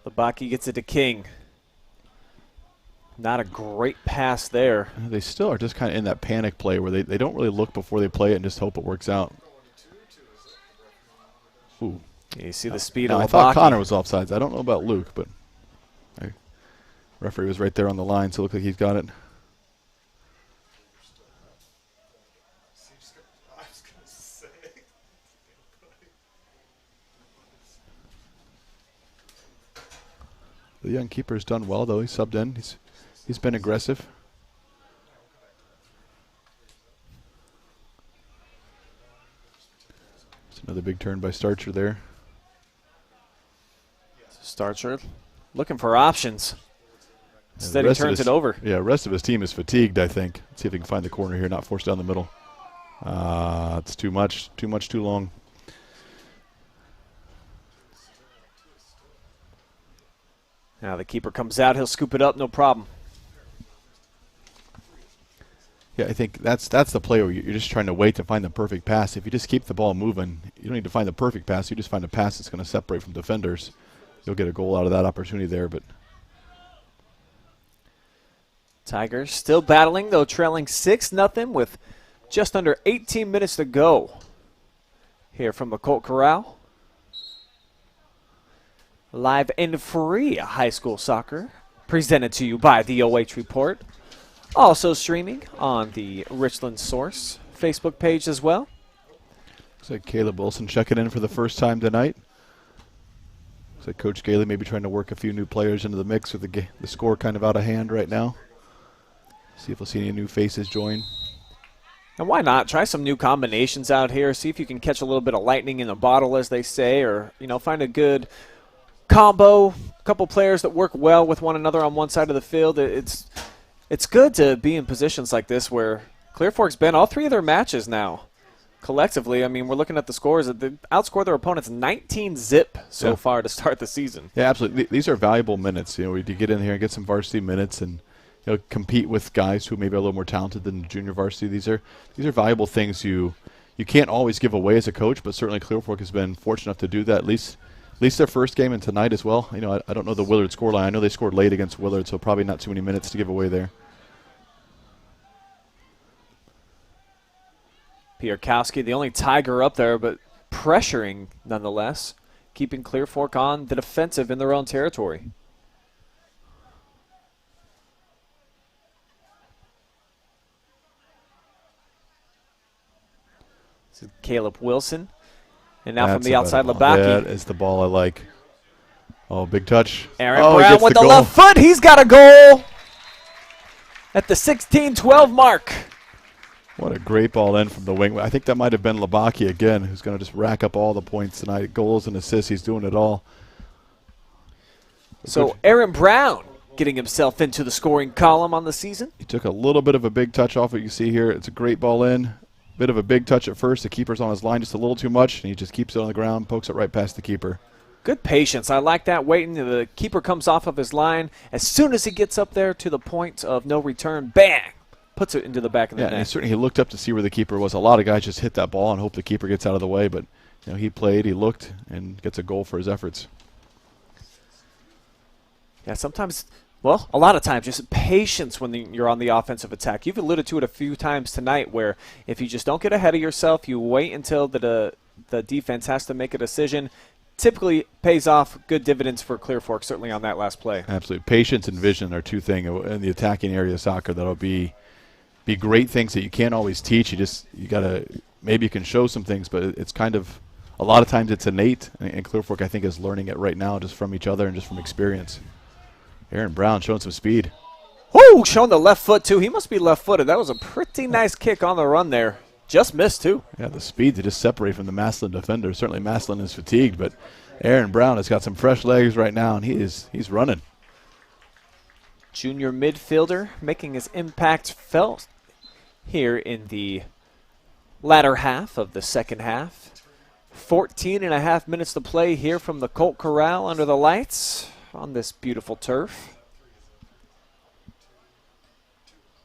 Labaki gets it to King. Not a great pass there. They still are just kind of in that panic play where they don't really look before they play it and just hope it works out. Ooh. You see the speed now, of I Labaki. thought Connor was offsides. I don't know about Luke, but referee was right there on the line, so it looks like he's got it. The young keeper's done well, though. He's subbed in. He's been aggressive. It's another big turn by Starcher there. Starcher looking for options. Instead he turns it over. Yeah, the rest of his team is fatigued, I think. Let's see if he can find the corner here, not forced down the middle. It's too much, too long. Now the keeper comes out. He'll scoop it up, no problem. Yeah, I think that's the play where you're just trying to wait to find the perfect pass. If you just keep the ball moving, you don't need to find the perfect pass. You just find a pass that's going to separate from defenders. You'll get a goal out of that opportunity there. But Tigers still battling, though, trailing 6-0 with just under 18 minutes to go. Here from the Colt Corral. Live and free high school soccer, presented to you by the OH Report. Also streaming on the Richland Source Facebook page as well. Looks like Caleb Wilson checking in for the first time tonight. Looks like Coach Gailey maybe trying to work a few new players into the mix with the score kind of out of hand right now. See if we'll see any new faces join. And why not? Try some new combinations out here. See if you can catch a little bit of lightning in the bottle, as they say, or find a good combo, a couple players that work well with one another on one side of the field. It's good to be in positions like this where Clear Fork's been all three of their matches now. Collectively, I mean, we're looking at the scores. They outscored their opponents 19-0 so far to start the season. Yeah, absolutely. These are valuable minutes. You get in here and get some varsity minutes and compete with guys who maybe are a little more talented than junior varsity. These are valuable things you can't always give away as a coach, but certainly Clear Fork has been fortunate enough to do that, at least their first game and tonight as well. I don't know the Willard scoreline. I know they scored late against Willard, so probably not too many minutes to give away there. Pierkowski, the only Tiger up there, but pressuring nonetheless, keeping Clear Fork on the defensive in their own territory. This is Caleb Wilson. And now from the outside, Labaki. That is the ball I like. Oh, big touch. Aaron Brown with the left foot. He's got a goal at the 16-12 mark. What a great ball in from the wing. I think that might have been Labaki again, who's going to just rack up all the points tonight. Goals and assists. He's doing it all. So Aaron Brown getting himself into the scoring column on the season. He took a little bit of a big touch off what you see here. It's a great ball in. Bit of a big touch at first. The keeper's on his line just a little too much, and he just keeps it on the ground, pokes it right past the keeper. Good patience. I like that, waiting. The keeper comes off of his line. As soon as he gets up there to the point of no return, bang, puts it into the back of the net. And certainly he looked up to see where the keeper was. A lot of guys just hit that ball and hope the keeper gets out of the way, but he played, he looked, and gets a goal for his efforts. Yeah, sometimes, well, a lot of times, just patience when you're on the offensive attack. You've alluded to it a few times tonight where if you just don't get ahead of yourself, you wait until the defense has to make a decision, typically pays off good dividends for Clear Fork, certainly on that last play. Absolutely. Patience and vision are two things in the attacking area of soccer that'll be great things that you can't always teach. You got to, maybe you can show some things, but it's kind of, a lot of times it's innate, and Clear Fork, I think, is learning it right now just from each other and just from experience. Aaron Brown showing some speed. Woo! Showing the left foot, too. He must be left-footed. That was a pretty nice kick on the run there. Just missed, too. Yeah, the speed to just separate from the Massillon defender. Certainly Massillon is fatigued, but Aaron Brown has got some fresh legs right now, and he's running. Junior midfielder making his impact felt here in the latter half of the second half. 14 and a half minutes to play here from the Colt Corral under the lights on this beautiful turf.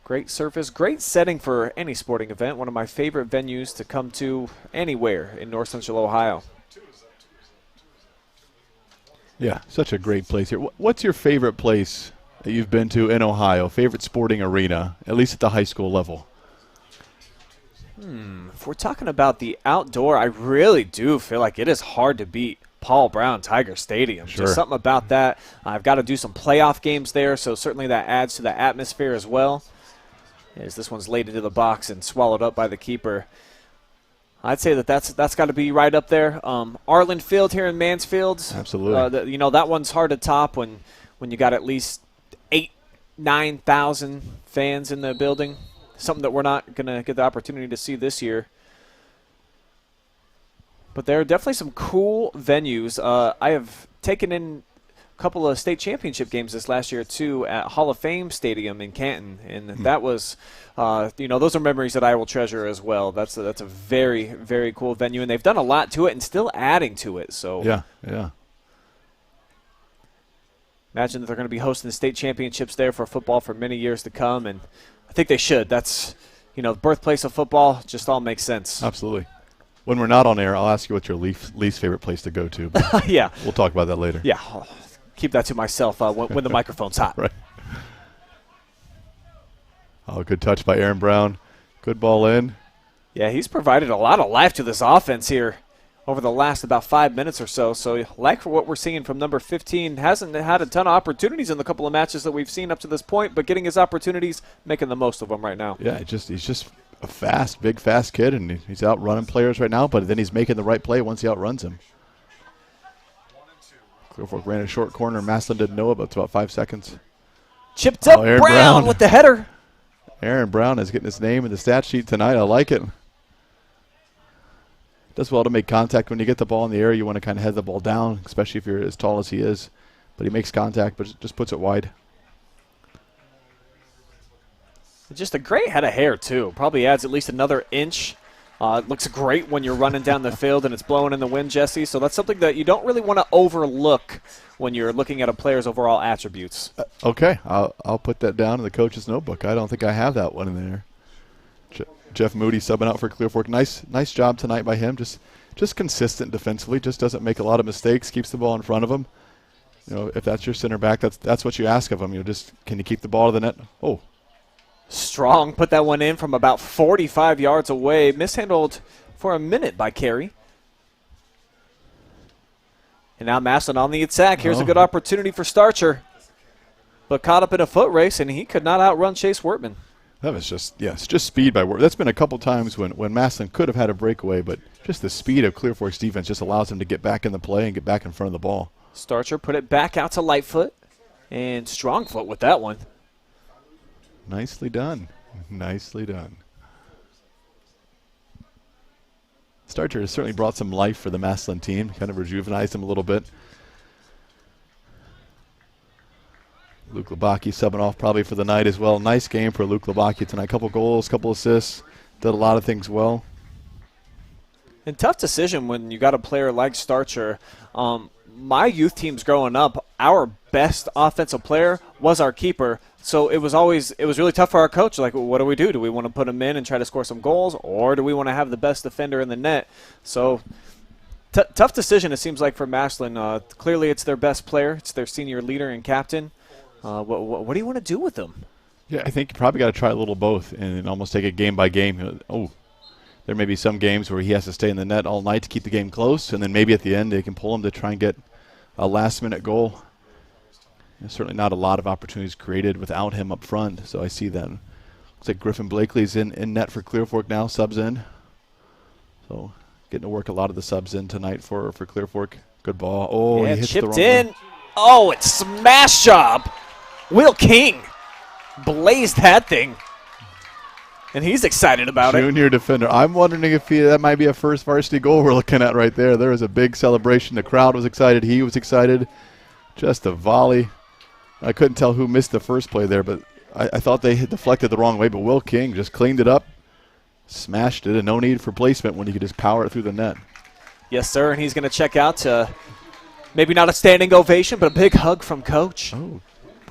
Great surface, great setting for any sporting event. One of my favorite venues to come to anywhere in North Central Ohio. Yeah, such a great place here. What's your favorite place that you've been to in Ohio? Favorite sporting arena, at least at the high school level? If we're talking about the outdoor, I really do feel like it is hard to beat Paul Brown Tiger Stadium. Sure. Just something about that. I've got to do some playoff games there, so certainly that adds to the atmosphere as well. As this one's laid into the box and swallowed up by the keeper. I'd say that's got to be right up there. Arlen Field here in Mansfield. Absolutely. That one's hard to top when you got at least 9,000 fans in the building. Something that we're not going to get the opportunity to see this year. But there are definitely some cool venues. I have taken in a couple of state championship games this last year, too, at Hall of Fame Stadium in Canton. And that was, those are memories that I will treasure as well. That's a very, very cool venue. And they've done a lot to it and still adding to it. So Yeah. Imagine that they're going to be hosting the state championships there for football for many years to come. And I think they should. That's, the birthplace of football. Just all makes sense. Absolutely. When we're not on air, I'll ask you what's your least favorite place to go to. But Yeah. We'll talk about that later. Yeah. I'll keep that to myself when the microphone's hot. Right. Oh, good touch by Aaron Brown. Good ball in. Yeah, he's provided a lot of life to this offense here over the last about 5 minutes or so. So, like for what we're seeing from number 15, hasn't had a ton of opportunities in the couple of matches that we've seen up to this point, but getting his opportunities, making the most of them right now. Yeah, he's just a big, fast kid, and he's outrunning players right now, but then he's making the right play once he outruns him. Clear Fork ran a short corner. Massillon didn't know it, but it's about 5 seconds. Chipped up Aaron Brown with the header. Aaron Brown is getting his name in the stat sheet tonight. I like it. Does well to make contact. When you get the ball in the air, you want to kind of head the ball down, especially if you're as tall as he is. But he makes contact, but just puts it wide. Just a great head of hair, too. Probably adds at least another inch. It looks great when you're running down the field and it's blowing in the wind, Jesse. So that's something that you don't really want to overlook when you're looking at a player's overall attributes. Okay, I'll put that down in the coach's notebook. I don't think I have that one in there. Jeff Moody subbing out for Clear Fork. Nice job tonight by him. Just consistent defensively. Just doesn't make a lot of mistakes. Keeps the ball in front of him. If that's your center back, that's what you ask of him. Can you keep the ball to the net? Oh. Strong put that one in from about 45 yards away. Mishandled for a minute by Carey. And now Massillon on the attack. Here's a good opportunity for Starcher. But caught up in a foot race, and he could not outrun Chase Wortman. That was it's just speed by Wortman. That's been a couple times when Massillon could have had a breakaway, but just the speed of Clear Fork's defense just allows him to get back in the play and get back in front of the ball. Starcher put it back out to Lightfoot, and Strongfoot with that one. Nicely done. Nicely done. Starcher has certainly brought some life for the Massillon team, kind of rejuvenized them a little bit. Luke Labaki subbing off probably for the night as well. Nice game for Luke Labaki tonight. Couple goals, couple assists. Did a lot of things well. And tough decision when you got a player like Starcher. My youth teams growing up, our best offensive player was our keeper. So it was really tough for our coach. Like, what do we do? Do we want to put him in and try to score some goals, or do we want to have the best defender in the net? So tough decision, it seems like, for Massillon. Clearly it's their best player. It's their senior leader and captain. What do you want to do with them? Yeah, I think you probably got to try a little both and almost take it game by game. There may be some games where he has to stay in the net all night to keep the game close, and then maybe at the end they can pull him to try and get a last-minute goal. There's certainly not a lot of opportunities created without him up front, so I see that. Looks like Griffin Blakely's in net for Clear Fork now, subs in. So getting to work a lot of the subs in tonight for Clear Fork. Good ball. Oh, yeah, he hits chipped the wrong in. one. Oh, it's smash job. Will King blazed that thing. And he's excited about it. Junior defender. I'm wondering if that might be a first varsity goal we're looking at right there. There was a big celebration. The crowd was excited. He was excited. Just a volley. I couldn't tell who missed the first play there, but I thought they had deflected the wrong way. But Will King just cleaned it up, smashed it, and no need for placement when he could just power it through the net. Yes, sir, and he's going to check out to maybe not a standing ovation, but a big hug from Coach. Oh,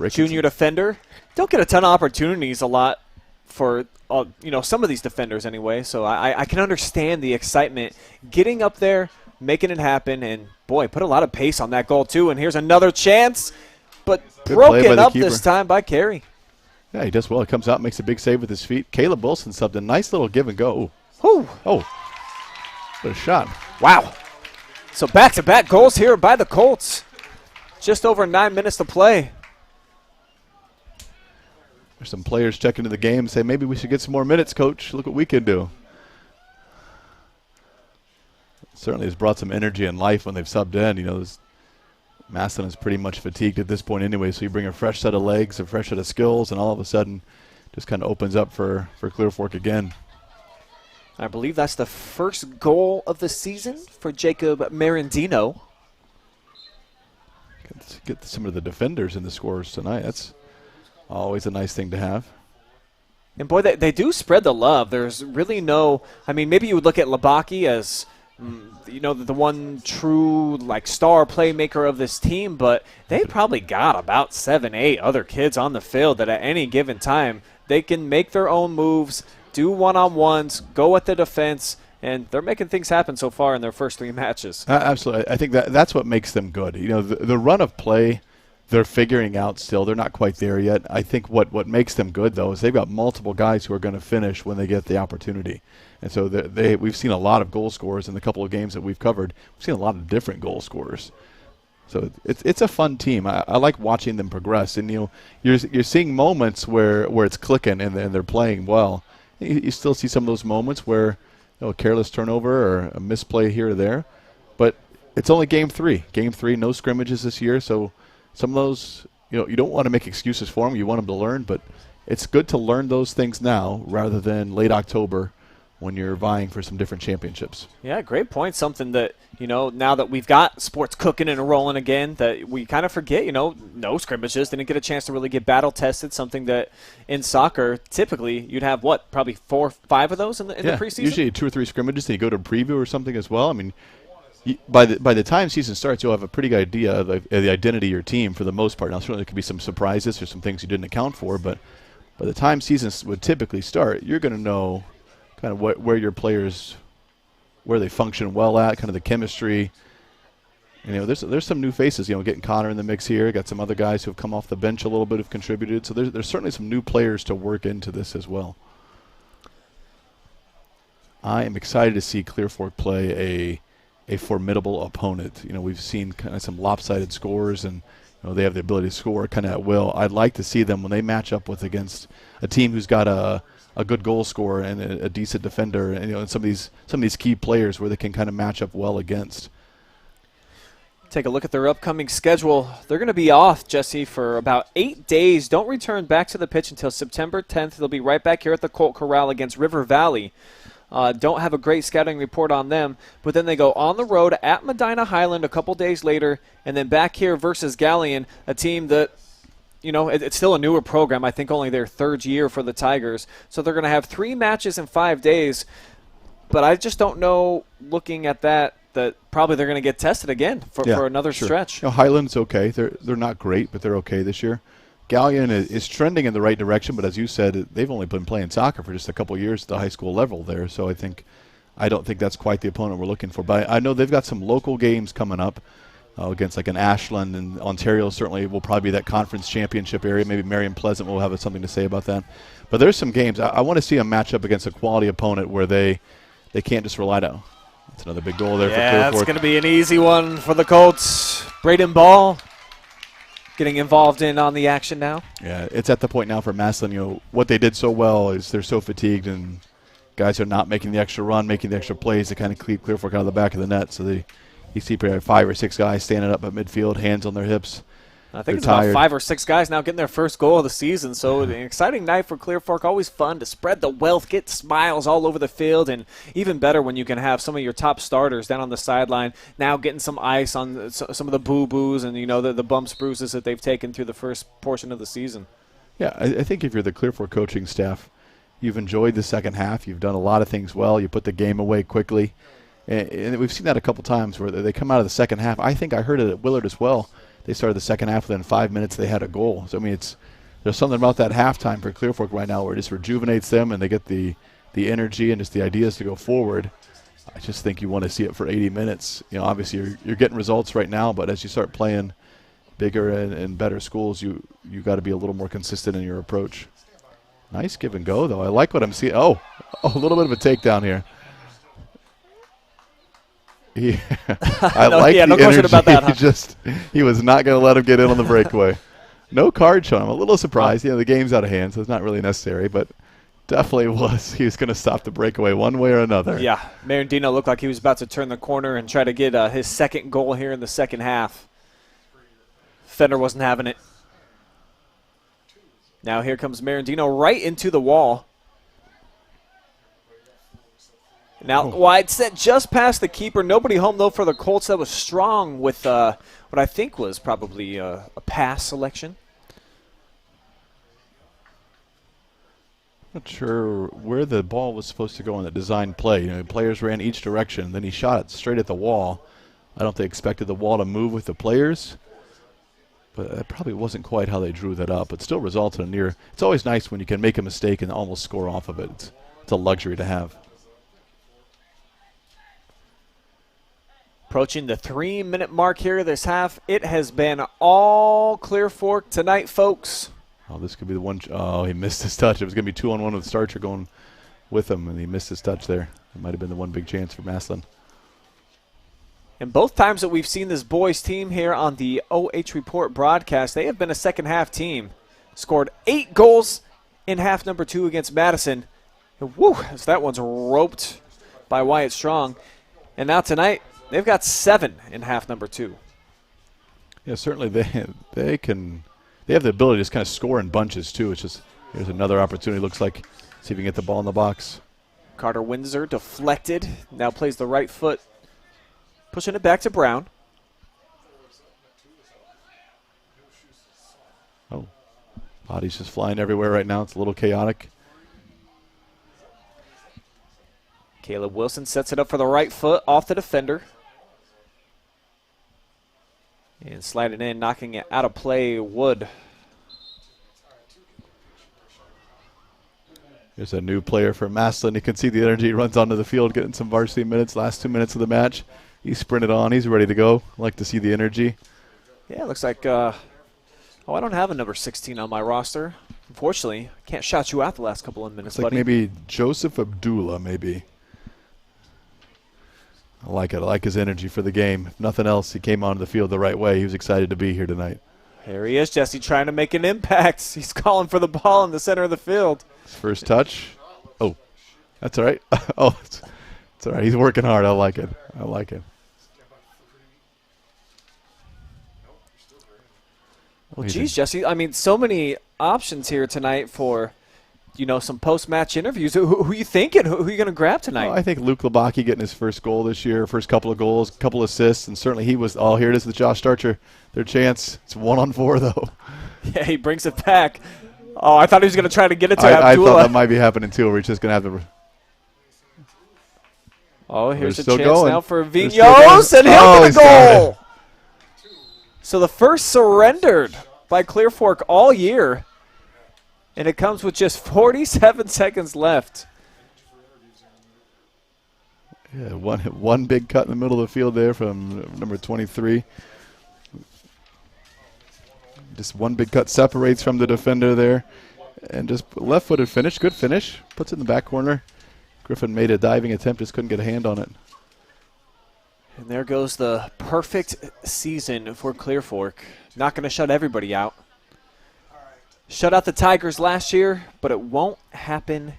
junior defender. Don't get a ton of opportunities a lot for some of these defenders anyway, so I can understand the excitement getting up there, making it happen, and boy, put a lot of pace on that goal too. And here's another chance, but Good broken up this time by Carey. Yeah, he does well. He comes out, makes a big save with his feet. Caleb Wilson subbed a nice little give and go. Ooh. Oh, what a shot. Wow. So back-to-back goals here by the Colts. Just over 9 minutes to play. There's some players checking into the game and say, maybe we should get some more minutes, Coach. Look what we can do. Certainly has brought some energy and life when they've subbed in. Massillon is pretty much fatigued at this point anyway, so you bring a fresh set of legs, a fresh set of skills, and all of a sudden just kind of opens up for Clear Fork again. I believe that's the first goal of the season for Jacob Marandino. Get some of the defenders in the scores tonight. That's always a nice thing to have. And, boy, they do spread the love. There's really no – I mean, maybe you would look at Labaki as – the one true star playmaker of this team, but they probably got about 7, 8 other kids on the field that at any given time they can make their own moves, do one-on-ones, go at the defense, and they're making things happen so far in their first 3 matches. Absolutely. I think that's what makes them good. The run of play, they're figuring out still. They're not quite there yet. I think what makes them good, though, is they've got multiple guys who are going to finish when they get the opportunity. And so we've seen a lot of goal scorers in the couple of games that we've covered. We've seen a lot of different goal scorers. So it's a fun team. I like watching them progress. And you're seeing moments where it's clicking and they're playing well. You still see some of those moments where a careless turnover or a misplay here or there. But it's only game 3. Game 3, no scrimmages this year. So some of those, you don't want to make excuses for them. You want them to learn. But it's good to learn those things now rather than late October when you're vying for some different championships. Yeah, great point. Something that, now that we've got sports cooking and rolling again, that we kind of forget, no scrimmages, didn't get a chance to really get battle tested, something that in soccer, typically you'd have, probably 4 or 5 of those in the preseason? Usually 2 or 3 scrimmages, then you go to a preview or something as well. I mean, by the time season starts, you'll have a pretty good idea of the identity of your team for the most part. Now, certainly there could be some surprises or some things you didn't account for, but by the time seasons would typically start, you're going to know kind of where your players, where they function well at, kind of the chemistry. There's some new faces. Getting Connor in the mix here. Got some other guys who have come off the bench a little bit, have contributed. So there's certainly some new players to work into this as well. I am excited to see Clear Fork play a formidable opponent. We've seen kind of some lopsided scores, and they have the ability to score kind of at will. I'd like to see them when they match up against a team who's got a good goal scorer and a decent defender, and some of these key players where they can kind of match up well against. Take a look at their upcoming schedule. They're going to be off, Jesse, for about 8 days. Don't return back to the pitch until September 10th. They'll be right back here at the Colt Corral against River Valley. Don't have a great scouting report on them, but then they go on the road at Medina Highland a couple days later, and then back here versus Galleon, a team that it's still a newer program. I think only their 3rd year for the Tigers. So they're going to have 3 matches in 5 days. But I just don't know, looking at that probably they're going to get tested again for another stretch. Highland's okay. They're not great, but they're okay this year. Galleon is trending in the right direction, but as you said, they've only been playing soccer for just a couple years at the high school level there. So I don't think that's quite the opponent we're looking for. But I know they've got some local games coming up. Against an Ashland, and Ontario certainly will probably be that conference championship area. Maybe Marion Pleasant will have something to say about that. But there's some games. I want to see them match up against a quality opponent where they can't just rely on. That's another big goal there for Clear Fork. Yeah, it's going to be an easy one for the Colts. Braden Ball getting involved on the action now. Yeah, it's at the point now for Massillon. What they did so well is they're so fatigued, and guys are not making the extra run, making the extra plays to kind of keep Clear Fork out of the back of the net. So you see probably 5 or 6 guys standing up at midfield, hands on their hips, I think it's about 5 or 6 guys now getting their first goal of the season. So an exciting night for Clear Fork. Always fun to spread the wealth, get smiles all over the field, and even better when you can have some of your top starters down on the sideline now getting some ice on some of the boo-boos and, the bumps, bruises that they've taken through the first portion of the season. Yeah, I think if you're the Clear Fork coaching staff, you've enjoyed the second half. You've done a lot of things well. You put the game away quickly. And we've seen that a couple times where they come out of the second half. I think I heard it at Willard as well. They started the second half, within 5 minutes they had a goal. So, I mean, there's something about that halftime for Clear Fork right now where it just rejuvenates them and they get the energy and just the ideas to go forward. I just think you want to see it for 80 minutes. Obviously you're getting results right now, but as you start playing bigger and better schools, you got to be a little more consistent in your approach. Nice give and go, though. I like what I'm seeing. Oh, a little bit of a takedown here. I like the energy. About that, huh? He was not going to let him get in on the breakaway. No card showing. I'm a little surprised. The game's out of hand, so it's not really necessary, but definitely he was going to stop the breakaway one way or another. Yeah, Marandino looked like he was about to turn the corner and try to get his second goal here in the second half. Fender wasn't having it. Now here comes Marandino right into the wall. Now, wide set just past the keeper. Nobody home, though, for the Colts. That was strong with what I think was probably a pass selection. Not sure where the ball was supposed to go in the design play. Players ran each direction. Then he shot it straight at the wall. I don't think they expected the wall to move with the players. But that probably wasn't quite how they drew that up. But still resulted in near. It's always nice when you can make a mistake and almost score off of it. It's a luxury to have. Approaching the 3-minute mark here this half. It has been all Clear Fork tonight, folks. Oh, this could be the one. Oh, he missed his touch. It was going to be 2-on-1 with Starcher going with him, and he missed his touch there. It might have been the one big chance for Massillon. And both times that we've seen this boys team here on the OH Report broadcast, they have been a second-half team. Scored 8 goals in half number 2 against Madison. And woo, so that one's roped by Wyatt Strong. And now tonight, they've got 7 in half number 2. Yeah, certainly they have the ability to just kind of score in bunches too. It's just here's another opportunity. Looks like see if you can get the ball in the box. Carter Windsor deflected. Now plays the right foot, pushing it back to Brown. Oh, body's just flying everywhere right now. It's a little chaotic. Caleb Wilson sets it up for the right foot off the defender. And sliding in, knocking it out of play, Wood. Here's a new player for Massillon. You can see the energy. He runs onto the field, getting some varsity minutes. Last 2 minutes of the match. He sprinted on. He's ready to go. Like to see the energy. Yeah, it looks like, I don't have a number 16 on my roster. Unfortunately, I can't shout you out the last couple of minutes, Looks like buddy. maybe Joseph Abdullah, maybe. I like it. I like his energy for the game. If nothing else, he came onto the field the right way. He was excited to be here tonight. There he is, Jesse, trying to make an impact. He's calling for the ball in the center of the field. His first touch. Oh, that's all right. Oh, it's all right. He's working hard. I like it. I like it. Well, geez, Jesse, I mean, so many options here tonight for, some post-match interviews. Who are you thinking? Who are you going to grab tonight? Well, I think Luke Labaki getting his first goal this year, first couple of goals, couple assists, and certainly he was, here it is with Josh Starcher. Their chance. It's 1-on-4, though. Yeah, he brings it back. Oh, I thought he was going to try to get it to I Abdullah. thought that might be happening, too, where he's just going to have the Oh, here's a still chance going. now for They're Vinos, and he'll get a goal. got it. So the first surrendered by Clear Fork all year, and it comes with just 47 seconds left. Yeah, one big cut in the middle of the field there from number 23. Just one big cut separates from the defender there, and just left-footed finish. Good finish. Puts it in the back corner. Griffin made a diving attempt, just couldn't get a hand on it. And there goes the perfect season for Clear Fork. Not going to shut everybody out. Shut out the Tigers last year, but it won't happen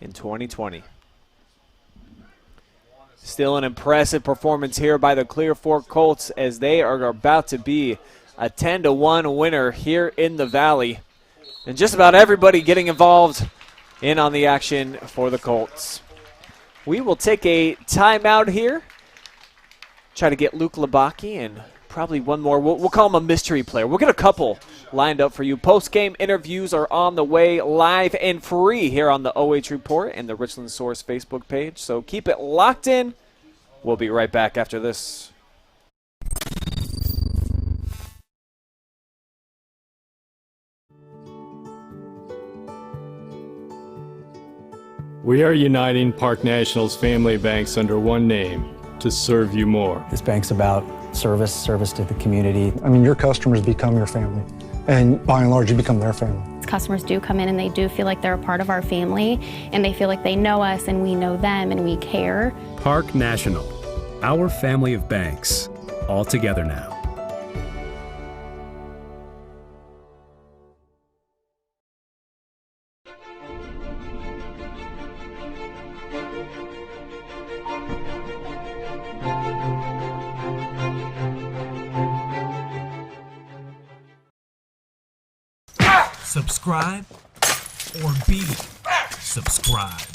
in 2020. Still an impressive performance here by the Clear Fork Colts as they are about to be a 10-1 winner here in the Valley. And just about everybody getting involved in on the action for the Colts. We will take a timeout here. Try to get Luke Labaki and probably one more. We'll call him a mystery player. We'll get a couple lined up for you. Post-game interviews are on the way, live and free here on the OH Report and the Richland Source Facebook page. So keep it locked in. We'll be right back after this. We are uniting Park National's family banks under one name to serve you more. This bank's about service to the community. I mean, your customers become your family, and by and large, you become their family. Customers do come in and they do feel like they're a part of our family, and they feel like they know us and we know them and we care. Park National, our family of banks, all together now. Subscribe or be subscribed.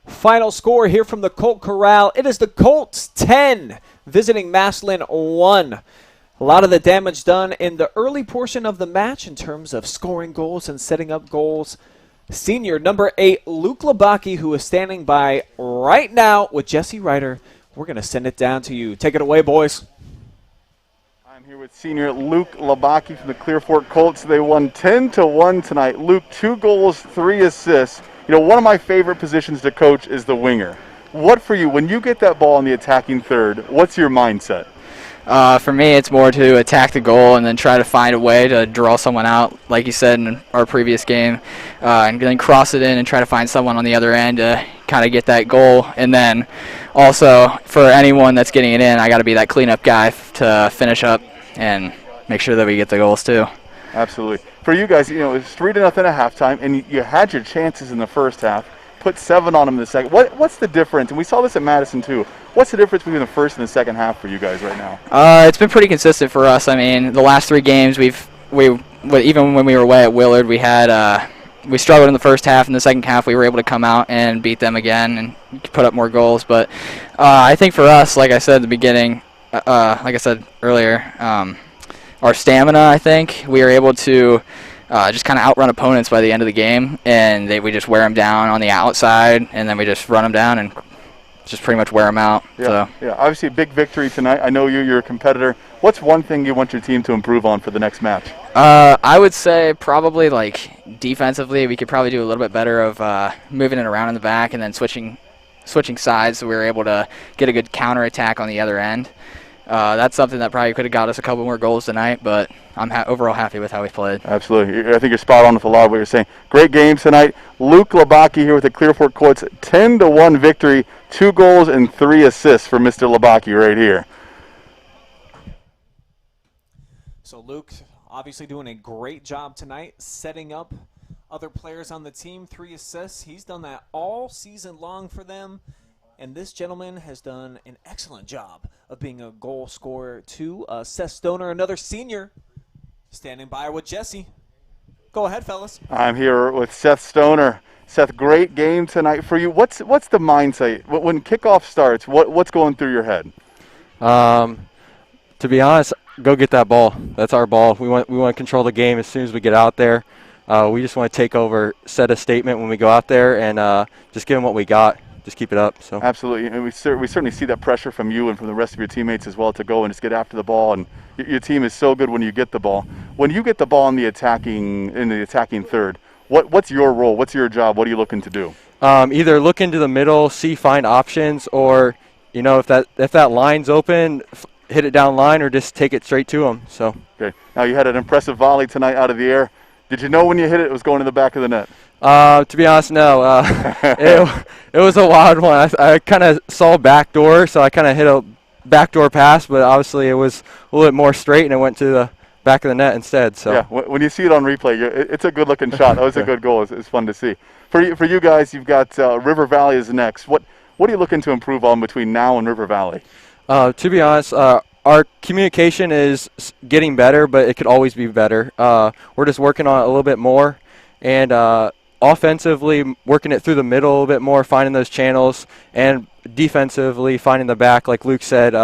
Final score here from the Colt Corral. It is the Colts 10, visiting Massillon 1. A lot of the damage done in the early portion of the match in terms of scoring goals and setting up goals. Senior number 8, Luke Labaki, who is standing by right now with Jesse Ryder. We're going to send it down to you. Take it away, boys. I'm here with senior Luke Labaki from the Clear Fork Colts. They won 10-1 tonight. Luke, 2 goals, 3 assists. You know, one of my favorite positions to coach is the winger. What for you, when you get that ball in the attacking third, what's your mindset? For me, it's more to attack the goal and then try to find a way to draw someone out, like you said in our previous game, and then cross it in and try to find someone on the other end to kind of get that goal. And then also, for anyone that's getting it in, I got to be that cleanup guy to finish up and make sure that we get the goals too. Absolutely. For you guys, it was 3-0 at halftime, and you had your chances in the first half. Put 7 on them in the second. What's the difference? And we saw this at Madison too. What's the difference between the first and the second half for you guys right now? It's been pretty consistent for us. I mean, the last 3 games even when we were away at Willard, we struggled in the first half. In the second half, we were able to come out and beat them again and put up more goals. But I think for us, like I said at the beginning, like I said earlier, our stamina, I think, we were able to just kind of outrun opponents by the end of the game, and we just wear them down on the outside, and then we just run them down and just pretty much wear them out. Yeah, yeah. Obviously a big victory tonight. I know you're a competitor. What's one thing you want your team to improve on for the next match? I would say probably like defensively, we could probably do a little bit better of moving it around in the back and then switching sides so we were able to get a good counter attack on the other end. That's something that probably could have got us a couple more goals tonight, but I'm overall happy with how we played. Absolutely. I think you're spot on with a lot of what you're saying. Great game tonight. Luke Labaki here with the Clear Fork Colts 10-1 victory, 2 goals and 3 assists for Mr. Labaki right here. So Luke obviously doing a great job tonight, setting up other players on the team, 3 assists. He's done that all season long for them. And this gentleman has done an excellent job of being a goal scorer too. Seth Stoner, another senior, standing by with Jesse. Go ahead, fellas. I'm here with Seth Stoner. Seth, great game tonight for you. What's the mindset when kickoff starts? What's going through your head? To be honest, go get that ball. That's our ball. We want to control the game as soon as we get out there. We just want to take over, set a statement when we go out there, and just give them what we got. Just keep it up. So absolutely, and we certainly see that pressure from you and from the rest of your teammates as well to go and just get after the ball. And your team is so good when you get the ball. When you get the ball in the attacking third, what's your role? What's your job? What are you looking to do? Either look into the middle, find options, or if that line's open, hit it down line, or just take it straight to them. So okay. Now you had an impressive volley tonight out of the air. Did you know when you hit it was going to the back of the net? To be honest, no. It was a wild one. I kind of saw back door, so I kind of hit a backdoor pass, but obviously it was a little bit more straight, and it went to the back of the net instead. So yeah, when you see it on replay, it's a good-looking shot. That was a good goal. It's fun to see. For you guys, you've got River Valley is next. What are you looking to improve on between now and River Valley? To be honest, our communication is getting better, but it could always be better. We're just working on it a little bit more, and offensively working it through the middle a little bit more, finding those channels, and defensively finding the back, like Luke said,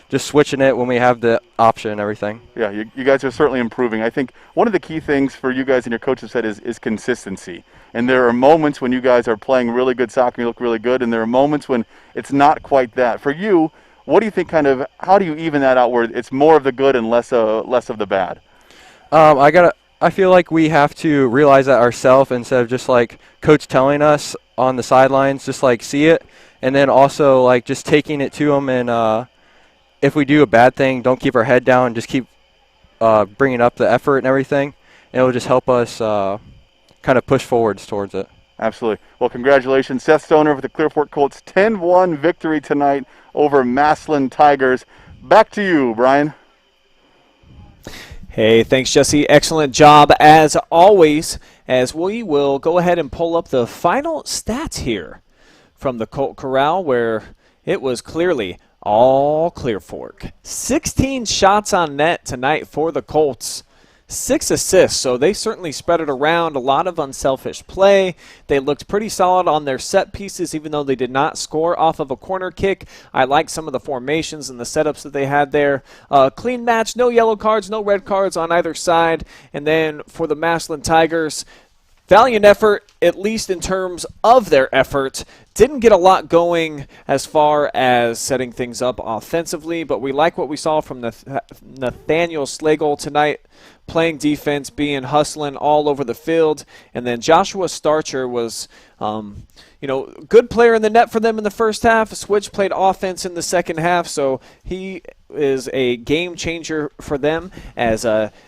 just switching it when we have the option and everything. Yeah, you guys are certainly improving. I think one of the key things for you guys and your coach have said is consistency. And there are moments when you guys are playing really good soccer, you look really good, and there are moments when it's not quite that. For you, what do you think how do you even that out where it's more of the good and less of the bad? I feel like we have to realize that ourselves instead of just like coach telling us on the sidelines, just like see it, and then also like just taking it to them. And if we do a bad thing, don't keep our head down, just keep bringing up the effort and everything, and it'll just help us kind of push forwards towards it. Absolutely. Well, congratulations, Seth Stoner with the Clear Fork Colts 10-1 victory tonight over Massillon Tigers. Back to you, Brian. Hey, thanks, Jesse. Excellent job as always, as we will go ahead and pull up the final stats here from the Colt Corral, where it was clearly all Clear Fork. 16 shots on net tonight for the Colts. 6 assists, so they certainly spread it around. A lot of unselfish play. They looked pretty solid on their set pieces, even though they did not score off of a corner kick. I like some of the formations and the setups that they had there. Clean match, no yellow cards, no red cards on either side. And then for the Massillon Tigers, valiant effort. at least in terms of their effort, didn't get a lot going as far as setting things up offensively, but we like what we saw from Nathaniel Slagle tonight, playing defense, hustling all over the field. And then Joshua Starcher was, good player in the net for them in the first half. Switch played offense in the second half, so he is a game changer for them as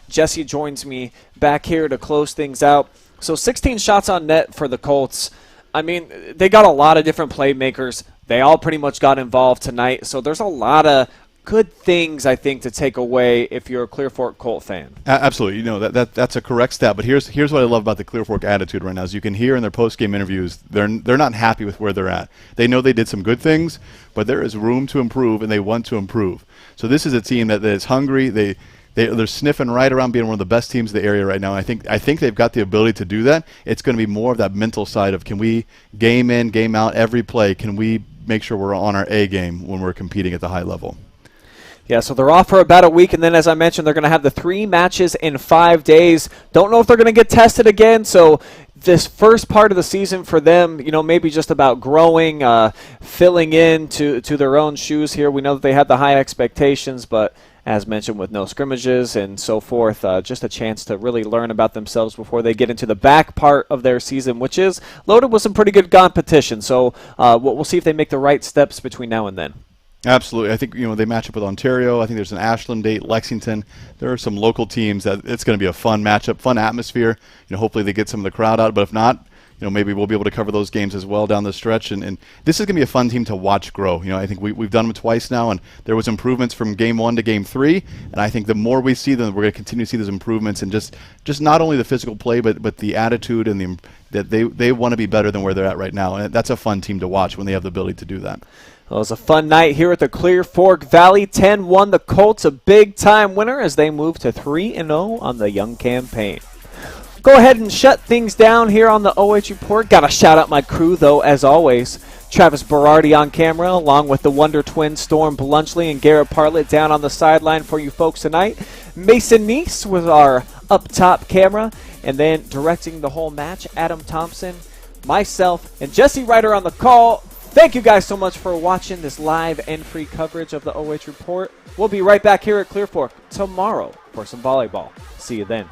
Jesse joins me back here to close things out. So 16 shots on net for the Colts. I mean, they got a lot of different playmakers. They all pretty much got involved tonight, so there's a lot of good things, I think, to take away if you're a Clear Fork Colt fan. Absolutely. That's a correct stat. But here's what I love about the Clear Fork attitude right now is you can hear in their post-game interviews they're not happy with where they're at. They know they did some good things, but there is room to improve, and they want to improve. So this is a team that is hungry. They're sniffing right around being one of the best teams in the area right now. And I think they've got the ability to do that. It's going to be more of that mental side of, can we game in, game out every play? Can we make sure we're on our A game when we're competing at the high level? Yeah, so they're off for about a week, and then as I mentioned, they're going to have the 3 matches in 5 days. Don't know if they're going to get tested again, so this first part of the season for them, maybe just about growing, filling in to their own shoes here. We know that they had the high expectations, but as mentioned, with no scrimmages and so forth, just a chance to really learn about themselves before they get into the back part of their season, which is loaded with some pretty good competition. So we'll see if they make the right steps between now and then. Absolutely. I think, they match up with Ontario. I think there's an Ashland date, Lexington. There are some local teams that it's going to be a fun matchup, fun atmosphere. Hopefully they get some of the crowd out, but if not, maybe we'll be able to cover those games as well down the stretch. And this is going to be a fun team to watch grow. I think we've done them twice now, and there was improvements from game 1 to game 3. And I think the more we see them, we're going to continue to see those improvements, and just not only the physical play, but the attitude and that they want to be better than where they're at right now. And that's a fun team to watch when they have the ability to do that. Well, it was a fun night here at the Clear Fork Valley. 10-1 the Colts, a big-time winner as they move to 3-0 on the young campaign. Go ahead and shut things down here on the OH Report. Got to shout out my crew, though, as always. Travis Berardi on camera, along with the Wonder Twins, Storm Blunchley and Garrett Parlett down on the sideline for you folks tonight. Mason Neese with our up-top camera, and then directing the whole match, Adam Thompson, myself, and Jesse Ryder on the call. Thank you guys so much for watching this live and free coverage of the OH Report. We'll be right back here at Clear Fork tomorrow for some volleyball. See you then.